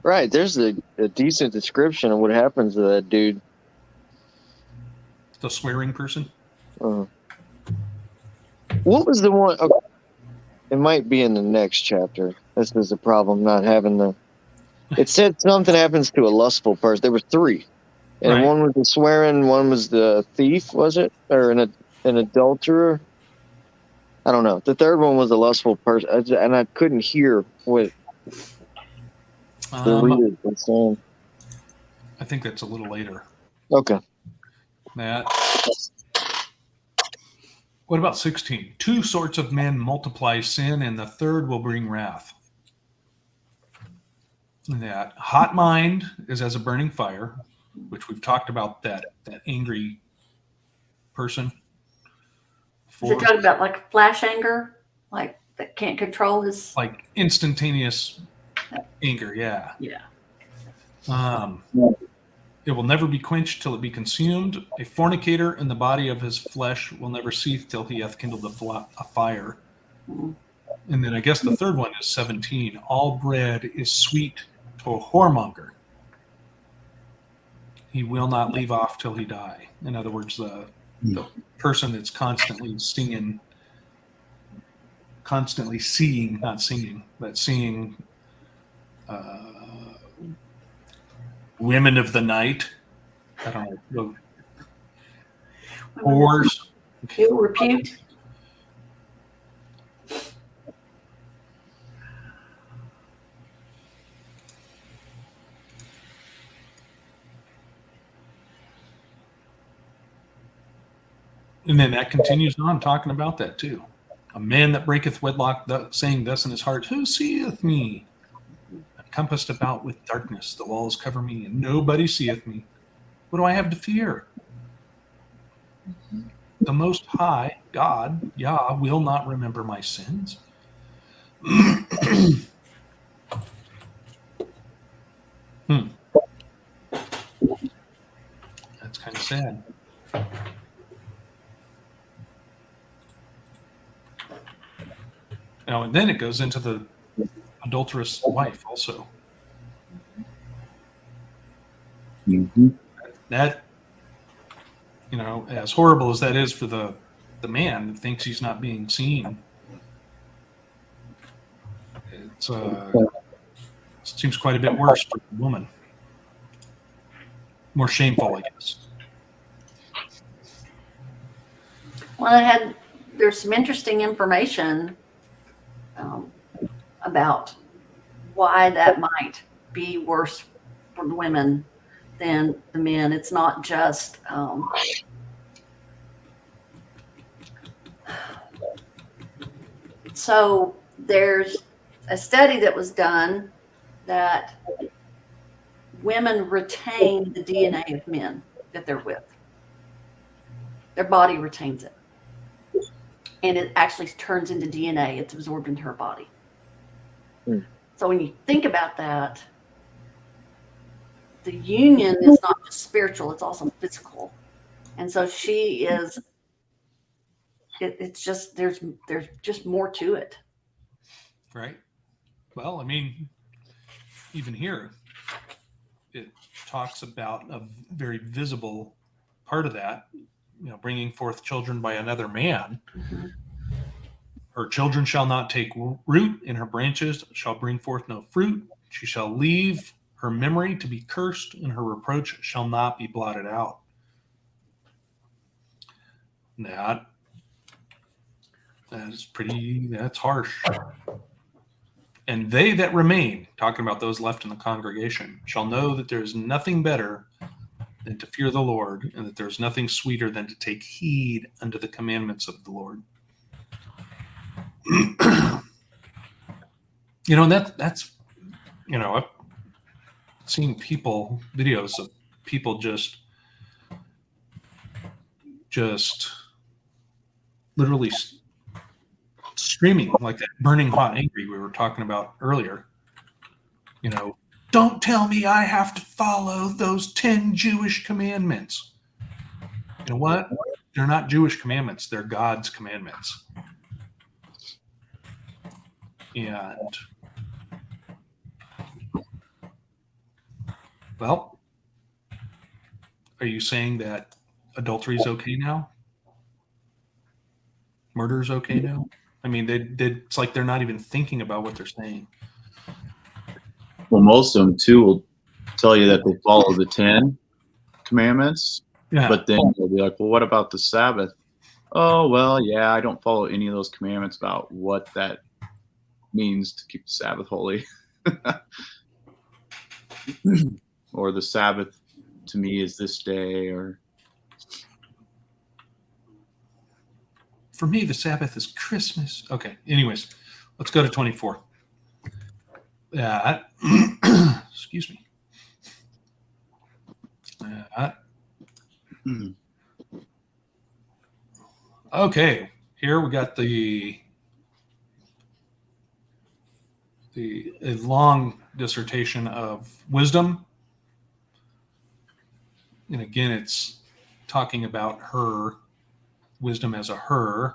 Right. There's a decent description of what happens to that dude. The swearing person. What was the one? Okay. It might be in the next chapter. This is a problem not having the. It said something happens to a lustful person. There were 3, and Right. one was the swearing, one was the thief, was it, or an adulterer? I don't know. The third one was a lustful person, and I couldn't hear what the reader was saying. I think that's a little later. Okay. Matt. What about 16? 2 sorts of men multiply sin, and the third will bring wrath. That hot mind is as a burning fire, which we've talked about, that angry person. is it talking about like flash anger, like that can't control his like instantaneous anger, yeah. Yeah. It will never be quenched till it be consumed. A fornicator in the body of his flesh will never cease till he hath kindled a fire. Mm. And then I guess the third one is 17. All bread is sweet to a whoremonger. He will not leave off till he die. In other words, the person that's constantly singing, constantly seeing, not singing, but seeing women of the night. I don't know. Whores. Ill repute. And then that continues on talking about that too. A man that breaketh wedlock, saying thus in his heart, who seeth me? Compassed about with darkness, the walls cover me, and nobody seeth me. What do I have to fear? The Most High, God, Yah, will not remember my sins. That's kind of sad. Now, and then it goes into the adulterous wife also. Mm-hmm. That, you know, as horrible as that is for the man that thinks he's not being seen, it seems quite a bit worse for the woman. More shameful, I guess. Well, there's some interesting information about why that might be worse for the women than the men. It's not just so there's a study that was done that women retain the DNA of men that they're with. Their body retains it. And it actually turns into DNA. It's absorbed into her body. Mm. So when you think about that, the union is not just spiritual, it's also physical. And so she is, it's just, there's just more to it. Right. Well, I mean, even here, it talks about a very visible part of that, you know, bringing forth children by another man. Mm-hmm. Her children shall not take root, in her branches shall bring forth no fruit. She shall leave her memory to be cursed, and her reproach shall not be blotted out. That is that's harsh. And they that remain, talking about those left in the congregation, shall know that there is nothing better than to fear the Lord, and that there is nothing sweeter than to take heed unto the commandments of the Lord. You know, and that's, you know, I've seen videos of people just literally screaming like that burning hot angry we were talking about earlier. You know, don't tell me I have to follow those 10 Jewish commandments. You know what? They're not Jewish commandments. They're God's commandments. And, well, are you saying that adultery is okay now? Murder is okay now? I mean, it's like they're not even thinking about what they're saying. Well, most of them too will tell you that they follow the 10 commandments, Yeah. but then they'll be like, well, what about the Sabbath? Oh, well, yeah, I don't follow any of those commandments about what that means to keep the Sabbath holy. Or the Sabbath to me is this day, or For me, the Sabbath is Christmas. Okay. Anyways, let's go to 24. Excuse me. Okay. Here we got a long dissertation of wisdom. And again, it's talking about her, wisdom as a her,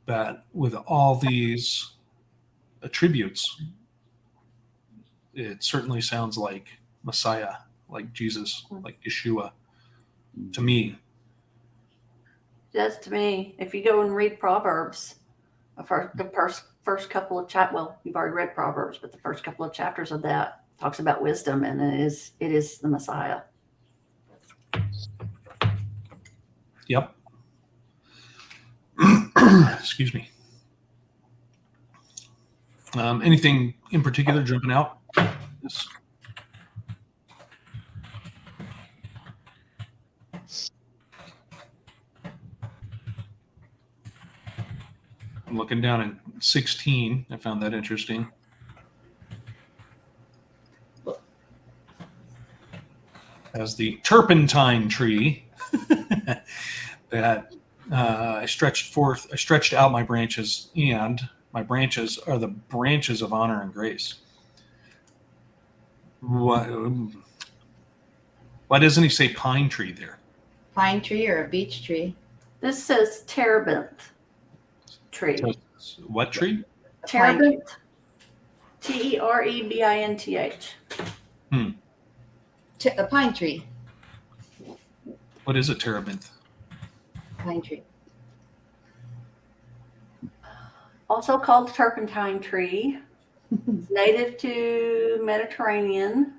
but with all these attributes, it certainly sounds like Messiah, like Jesus, like Yeshua to me. Just to me, if you go and read Proverbs, the first couple of chapters, well, you've already read Proverbs, but the first couple of chapters of that talks about wisdom, and it is the Messiah. Yep. Excuse me. Anything in particular jumping out? Yes. I'm looking down at 16. I found that interesting. As the turpentine tree that I stretched out my branches, and my branches are the branches of honor and grace. Why doesn't he say pine tree there? Pine tree or a beech tree? This says terebinth tree. So, what tree? Terebinth. Terebinth. A pine tree. What is a terebinth? Pine tree. Also called turpentine tree. It's native to Mediterranean.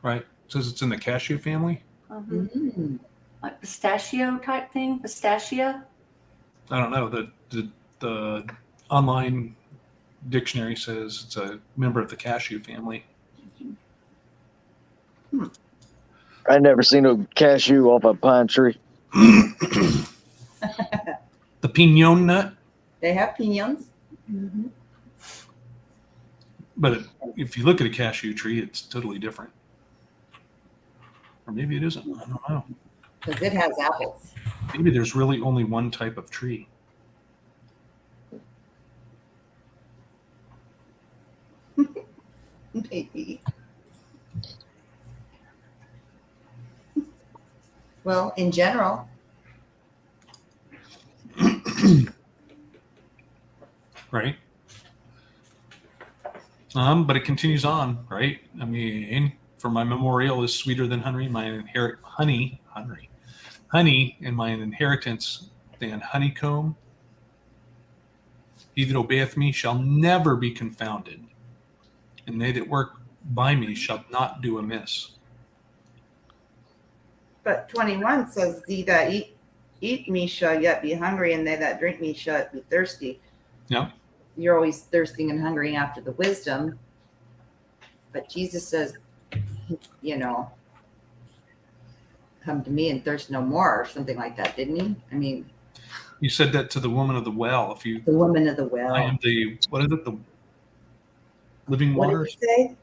Right. It says it's in the cashew family. Mm. Like pistachio type thing. Pistachia. I don't know. The online dictionary says it's a member of the cashew family. I never seen a cashew off a pine tree. The pinon nut. They have piñons. Mm-hmm. But if you look at a cashew tree, it's totally different. Or maybe it isn't. I don't know. Because it has apples. Maybe there's really only one type of tree. Maybe. Well, in general, Right. But it continues on, right? I mean, for my memorial is sweeter than honey, honey, and my inheritance than honeycomb. He that obeyeth me shall never be confounded, and they that work by me shall not do amiss. but 21 says, "Thee that eat me shall yet be hungry, and they that drink me shall yet be thirsty." Yeah. You're always thirsting and hungering after the wisdom. But Jesus says, come to me and thirst no more, or something like that, didn't he? I mean, You said that to the woman of the well. If you, the woman of the well. I am the, what is it? The living What waters, did he say?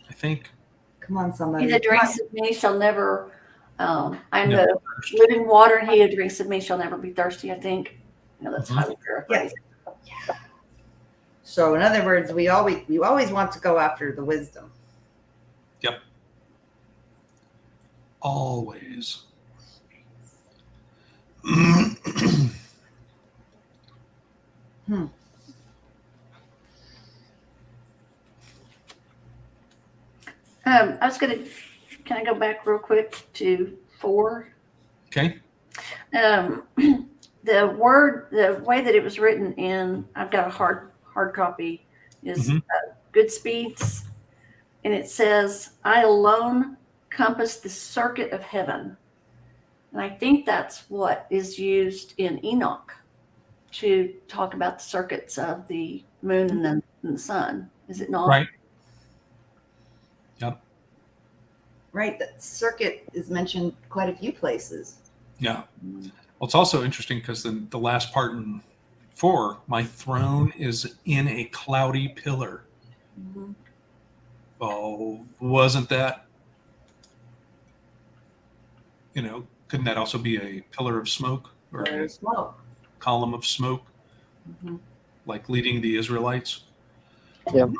I think. Come on, somebody. He that drinks of me shall never. I'm Never the thirst. living water, and he who drinks of me shall never be thirsty. I think. That's highly paraphrased. So in other words, we always want to go after the wisdom. Yep. Always. I was gonna. Can I go back real quick to 4? Okay. The way that it was written in, I've got a hard copy, is good speeds, and it says, "I alone compass the circuit of heaven," and I think that's what is used in Enoch to talk about the circuits of the moon and the sun. Is it not? Right. Yep. Right, that circuit is mentioned quite a few places. Yeah. Well, it's also interesting because the last part in 4, my throne is in a cloudy pillar. Mhm. Well, wasn't that, couldn't that also be a pillar of smoke or a There's smoke. column of smoke, Mhm. like leading the Israelites? Yep.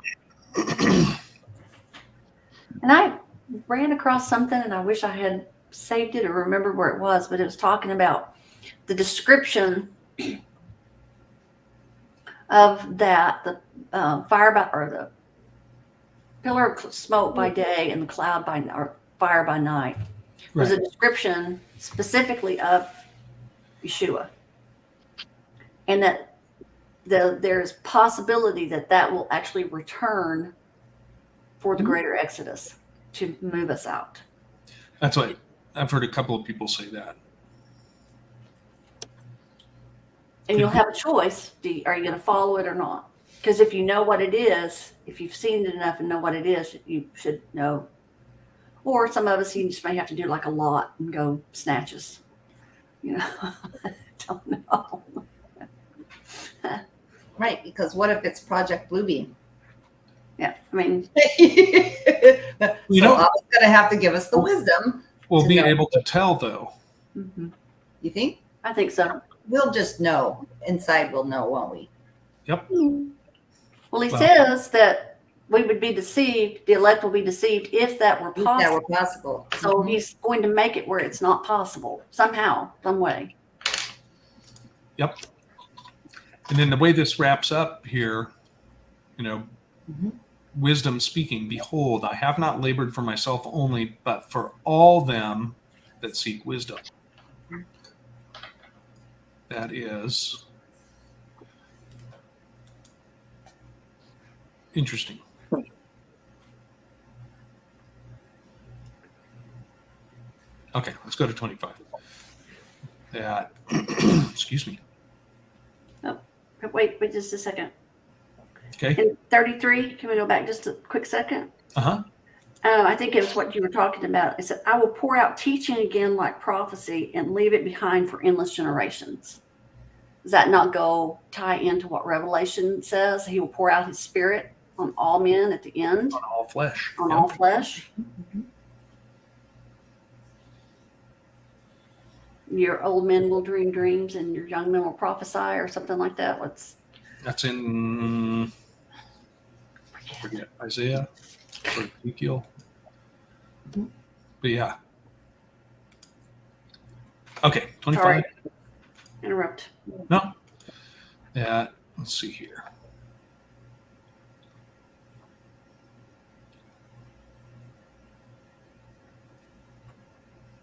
And ran across something, and I wish I had saved it or remembered where it was, but it was talking about the description of that, the fire by, or the pillar of smoke by day and the cloud by, or fire by night, was a description specifically of Yeshua, and that there's possibility that will actually return for the greater Exodus to move us out. That's what I've heard a couple of people say that. And you'll have a choice. Are you going to follow it or not? Because if you know what it is, if you've seen it enough and know what it is, you should know. Or some of us, you just may have to do like a lot and go snatches. You know, I don't know. Right, because what if it's Project Bluebeam? Yeah, I mean, You know, Abba's going to have to give us the wisdom. we'll be know. able to tell, though. You think? I think so. We'll just know. Inside we'll know, won't we? Yep. Well, he says that we would be deceived, the elect will be deceived if that were If possible. that were possible. So he's going to make it where it's not possible somehow, some way. Yep. And then the way this wraps up here, you know, wisdom speaking, behold, I have not labored for myself only, but for all them that seek wisdom. That is interesting. Okay, let's go to 25. That, excuse me. Wait just a second. Okay. In 33, can we go back just a quick second? Uh-huh. I think it was what you were talking about. It said, I will pour out teaching again like prophecy and leave it behind for endless generations. Does that not go tie into what Revelation says? He will pour out his spirit on all men at the end. On all flesh. On Yep. all flesh. Your old men will dream dreams and your young men will prophesy, or something like that. That's in forget Isaiah or Ezekiel. But yeah. Okay, 25. Sorry. Interrupt. No. Yeah, let's see here.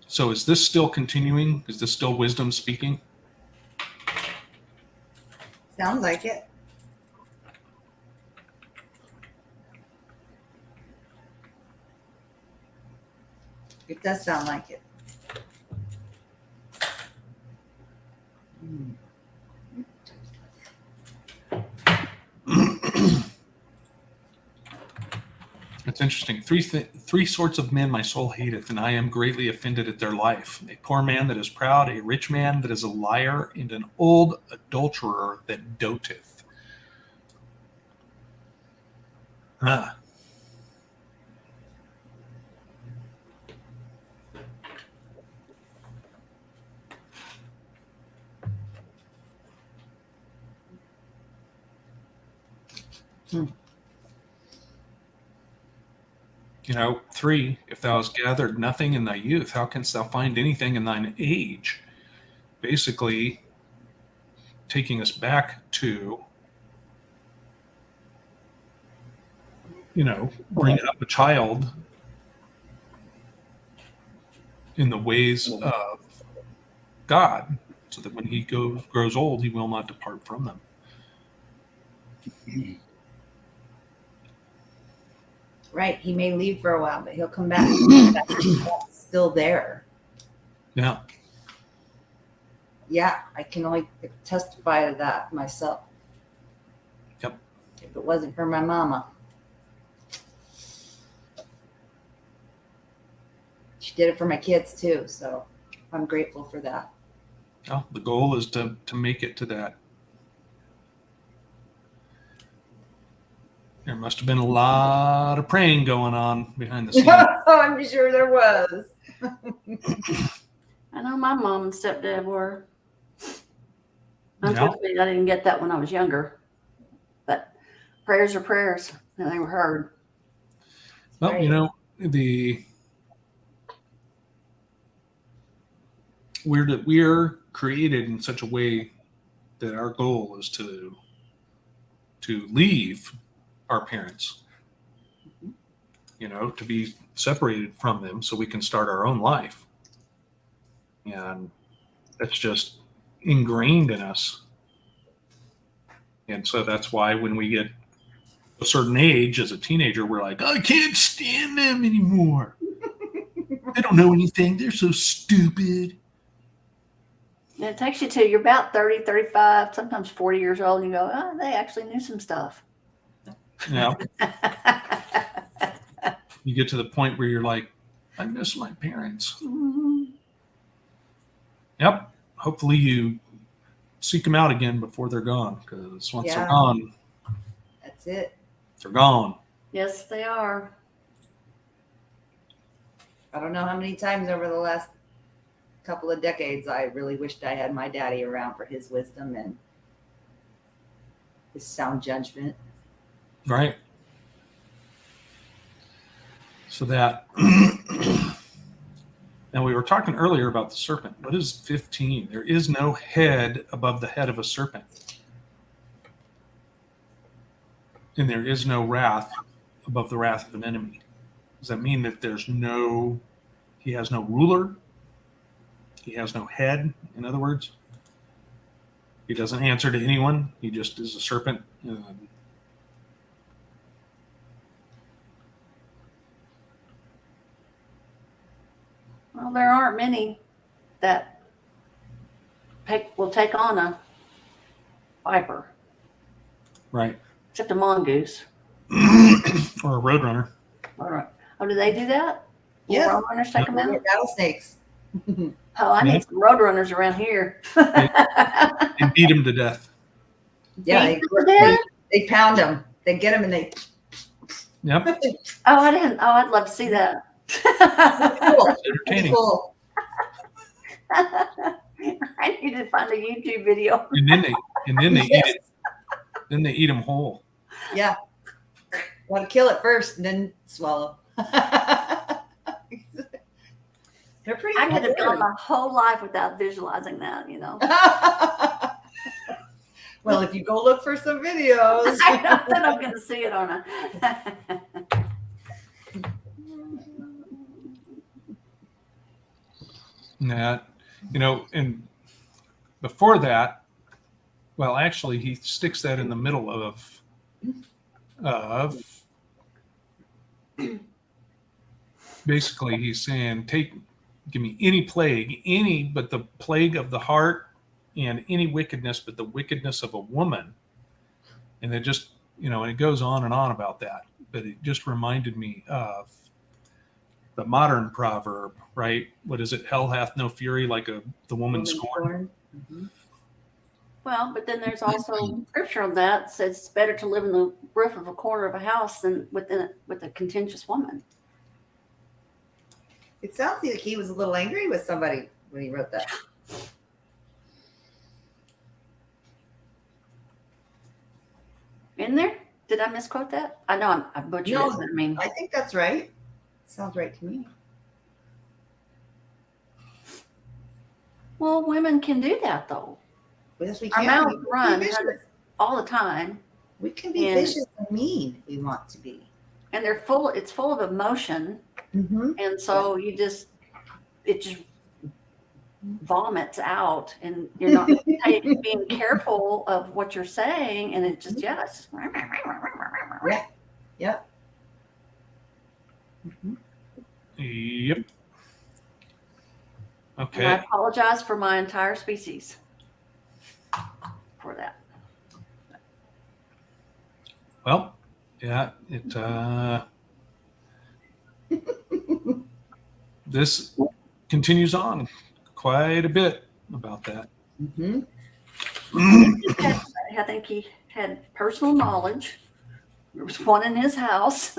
So is this still continuing? Is this still wisdom speaking? Sounds like it. It does sound like it. It's interesting. Three sorts of men my soul hateth, and I am greatly offended at their life. A poor man that is proud, a rich man that is a liar, and an old adulterer that doteth. Ah. You know, 3, if thou hast gathered nothing in thy youth, how canst thou find anything in thine age? Basically, taking us back to, you know, bringing up a child in the ways of God, so that when he grows old, he will not depart from them. Right. He may leave for a while, but he'll come back. That's still there. Yeah. Yeah, I can only testify to that myself. Yep. If it wasn't for my mama. She did it for my kids too, so I'm grateful for that. Well, the goal is to make it to that. There must have been a lot of praying going on behind the scenes. I'm sure there was. I know my mom and stepdad were. Unfortunately, I didn't get that when I was younger. But prayers are prayers, and they were heard. Well, Right. you know, the we're created in such a way that our goal is to leave our parents, to be separated from them so we can start our own life. And that's just ingrained in us. And so that's why when we get a certain age as a teenager, we're like, I can't stand them anymore. They don't know anything. They're so stupid. And it takes you to, you're about 30, 35, sometimes 40 years old, and you go, oh, they actually knew some stuff. Yeah. You get to the point where you're like, I miss my parents. Mm-hmm. Yep. Hopefully you seek them out again before they're gone, because once they're Yeah. gone, That's it. they're gone. Yes, they are. I don't know how many times over the last couple of decades I really wished I had my daddy around for his wisdom and his sound judgment. Right. So that, now we were talking earlier about the serpent. What is 15? There is no head above the head of a serpent. And there is no wrath above the wrath of an enemy. Does that mean that he has no ruler? He has no head, in other words? He doesn't answer to anyone. He just is a serpent. Well, there aren't many that will take on a viper, Right. except a mongoose. Or a roadrunner. All right. Oh, do they do that? Will Yes. roadrunners take them out? Rattlesnakes. Oh, I need some roadrunners around here. They beat him to death. Yeah, Beat them to death? they pound them. They get them and they. Yep. Oh, I didn't. Oh, I'd love to see that. Cool. It's entertaining. Cool. I need to find a YouTube video. And then they eat Yes. it. Then they eat them whole. Yeah. Want to kill it first and then swallow. They're pretty. I could have gone hairy. my whole life without visualizing that, Well, if you go look for some videos. I know that I'm going to see it on a. Yeah. And before that, well, actually, he sticks that in the middle of basically he's saying, give me any plague, but the plague of the heart, and any wickedness, but the wickedness of a woman. And it just, and it goes on and on about that. But it just reminded me of the modern proverb, right? What is it? Hell hath no fury like the woman scorned. Mhm. Well, but then there's also scripture on that says it's better to live in the roof of a corner of a house than with a contentious woman. It sounds like he was a little angry with somebody when he wrote that. In there? Did I misquote that? I know I butchered No. it. But I mean, I think that's right. Sounds right to me. well, women can do that though. Yes, we Our can. mouth We can be run vicious. all the time, We can be And- vicious and mean if we want to be. and it's full of emotion, Mm-hmm. and so it just vomits out, and you're not being careful of what you're saying, and it just it's just Yeah. Yep. Mm-hmm. Yep. And I Okay. apologize for my entire species for that. Well, yeah, this continues on quite a bit about that. Mm-hmm. I think he had personal knowledge. There was one in his house.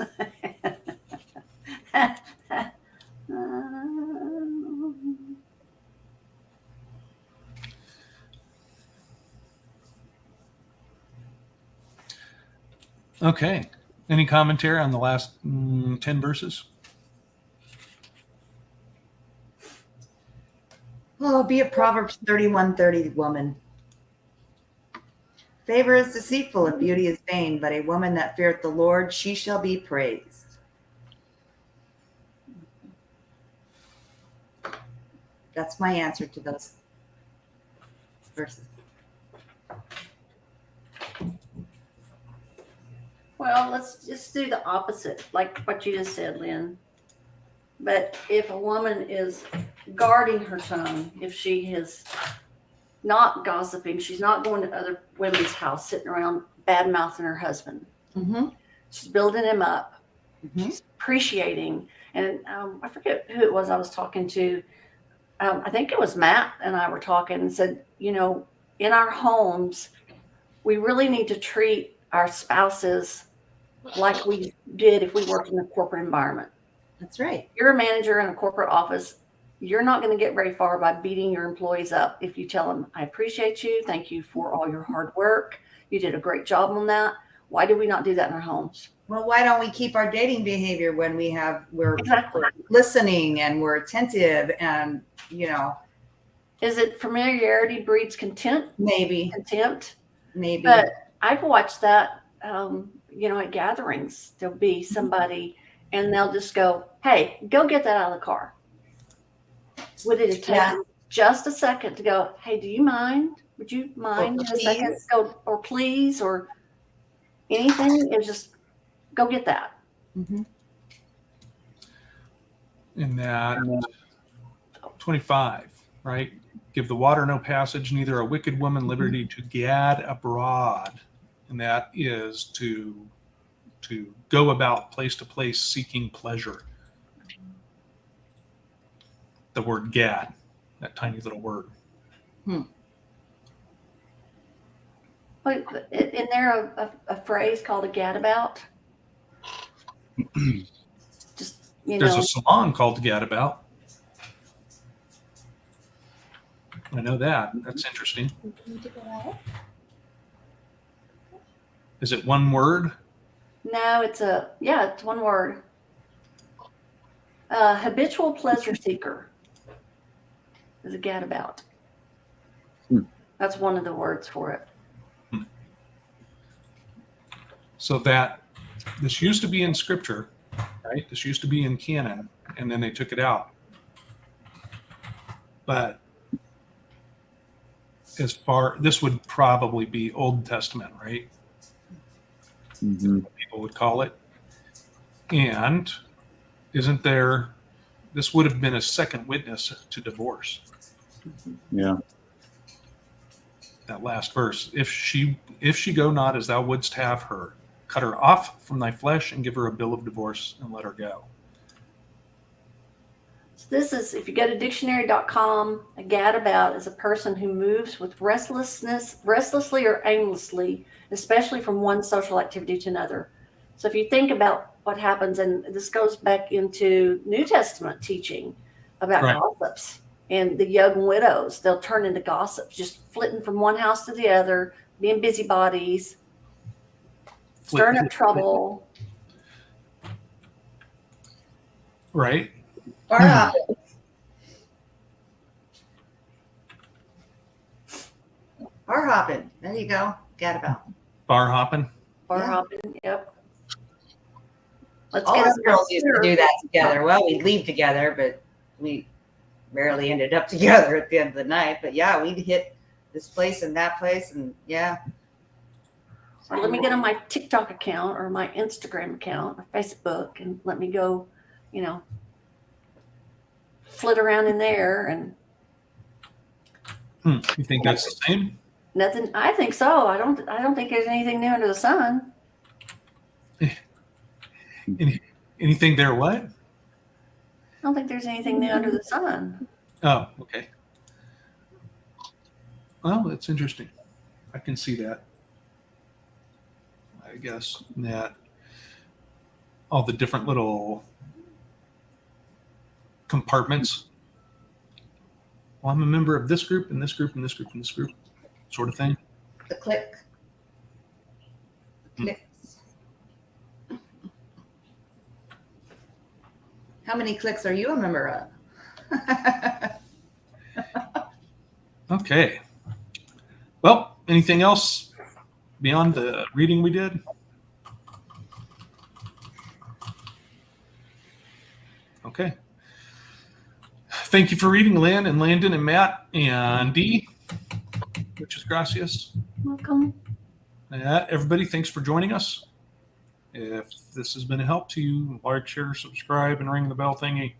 Okay. Any commentary on the last 10 verses? Oh, be a Proverbs 31:30 woman. Favor is deceitful and beauty is vain, but a woman that feareth the Lord, she shall be praised. That's my answer to those verses. Well, let's just do the opposite, like what you just said, Lynn. But if a woman is guarding her tongue, if she is not gossiping, she's not going to other women's house, sitting around bad mouthing her husband. Mm-hmm. She's building him up. Mm-hmm. She's appreciating. And I forget who it was I was talking to. I think it was Matt and I were talking and said, you know, in our homes, we really need to treat our spouses like we did if we worked in a corporate environment. That's right. You're a manager in a corporate office. You're not going to get very far by beating your employees up if you tell them, I appreciate you. Thank you for all your hard work. You did a great job on that. Why do we not do that in our homes? Well, why don't we keep our dating behavior when we're Exactly. listening and we're attentive and, you know, Is it familiarity breeds contempt? maybe. But I've watched that, you know, at gatherings. There'll be somebody and they'll just go, hey, go get that out of the car. Would it have taken just a second to go, hey, do you mind? Would you mind in a second? Go, or please, or anything? It's just go get that. Mm-hmm. In that 25, right? Give the water no passage, neither a wicked woman liberty to gad abroad. And that is to go about place to place seeking pleasure. The word gad, that tiny little word. But isn't there a phrase called a gadabout? Just, you There's know. a salon called Gadabout. I know that. That's interesting. Is it one word? No, it's one word. Habitual pleasure seeker is a gadabout. That's one of the words for it. So that this used to be in scripture, right? This used to be in canon, and then they took it out. But this would probably be Old Testament, right? Mm-hmm. People would call it. And isn't there, this would have been a second witness to divorce. Yeah. That last verse. If she go not as thou wouldst have her, cut her off from thy flesh and give her a bill of divorce and let her go. So this is, if you go to dictionary.com, a gadabout is a person who moves with restlessly or aimlessly, especially from one social activity to another. So if you think about what happens, and this goes back into New Testament teaching about gossips and the young widows, they'll turn into gossips, just flitting from one house to the other, being busybodies, stirring up trouble. Right? Bar hopping. Bar hopping. There you go. Gadabout. Bar hopping. Bar hopping, yep. Let's All get us up girls used to do that together. Well, we'd leave together, but we rarely ended up together at the end of the night. But yeah, we'd hit this place and that place, and yeah. Or let me get on my TikTok account or my Instagram account or Facebook and let me go, you know, flit around in there and You think that's the same? nothing. I think so. I don't think there's anything new under the sun. Anything there what? I don't think there's anything new under the sun. Oh, okay. Well, that's interesting. I can see that. I guess that all the different little compartments. Well, I'm a member of this group and this group and this group and this group, sort of thing. The click. The clicks. How many clicks are you a member of? Okay. Well, anything else beyond the reading we did? Okay. Thank you for reading, Lynn and Landon and Matt and Dee. Muchas gracias. Welcome. Everybody, thanks for joining us. If this has been a help to you, like, share, subscribe, and ring the bell thingy.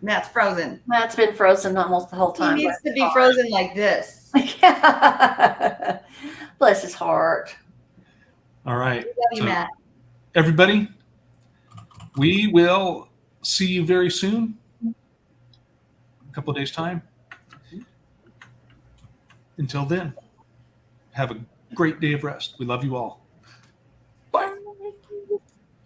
Matt's frozen. Matt's been frozen almost the whole time. He needs to be frozen like this. Yeah. Bless his heart. All right. Love you, Matt. Everybody, we will see you very soon. A couple of days' time. Until then, have a great day of rest. We love you all.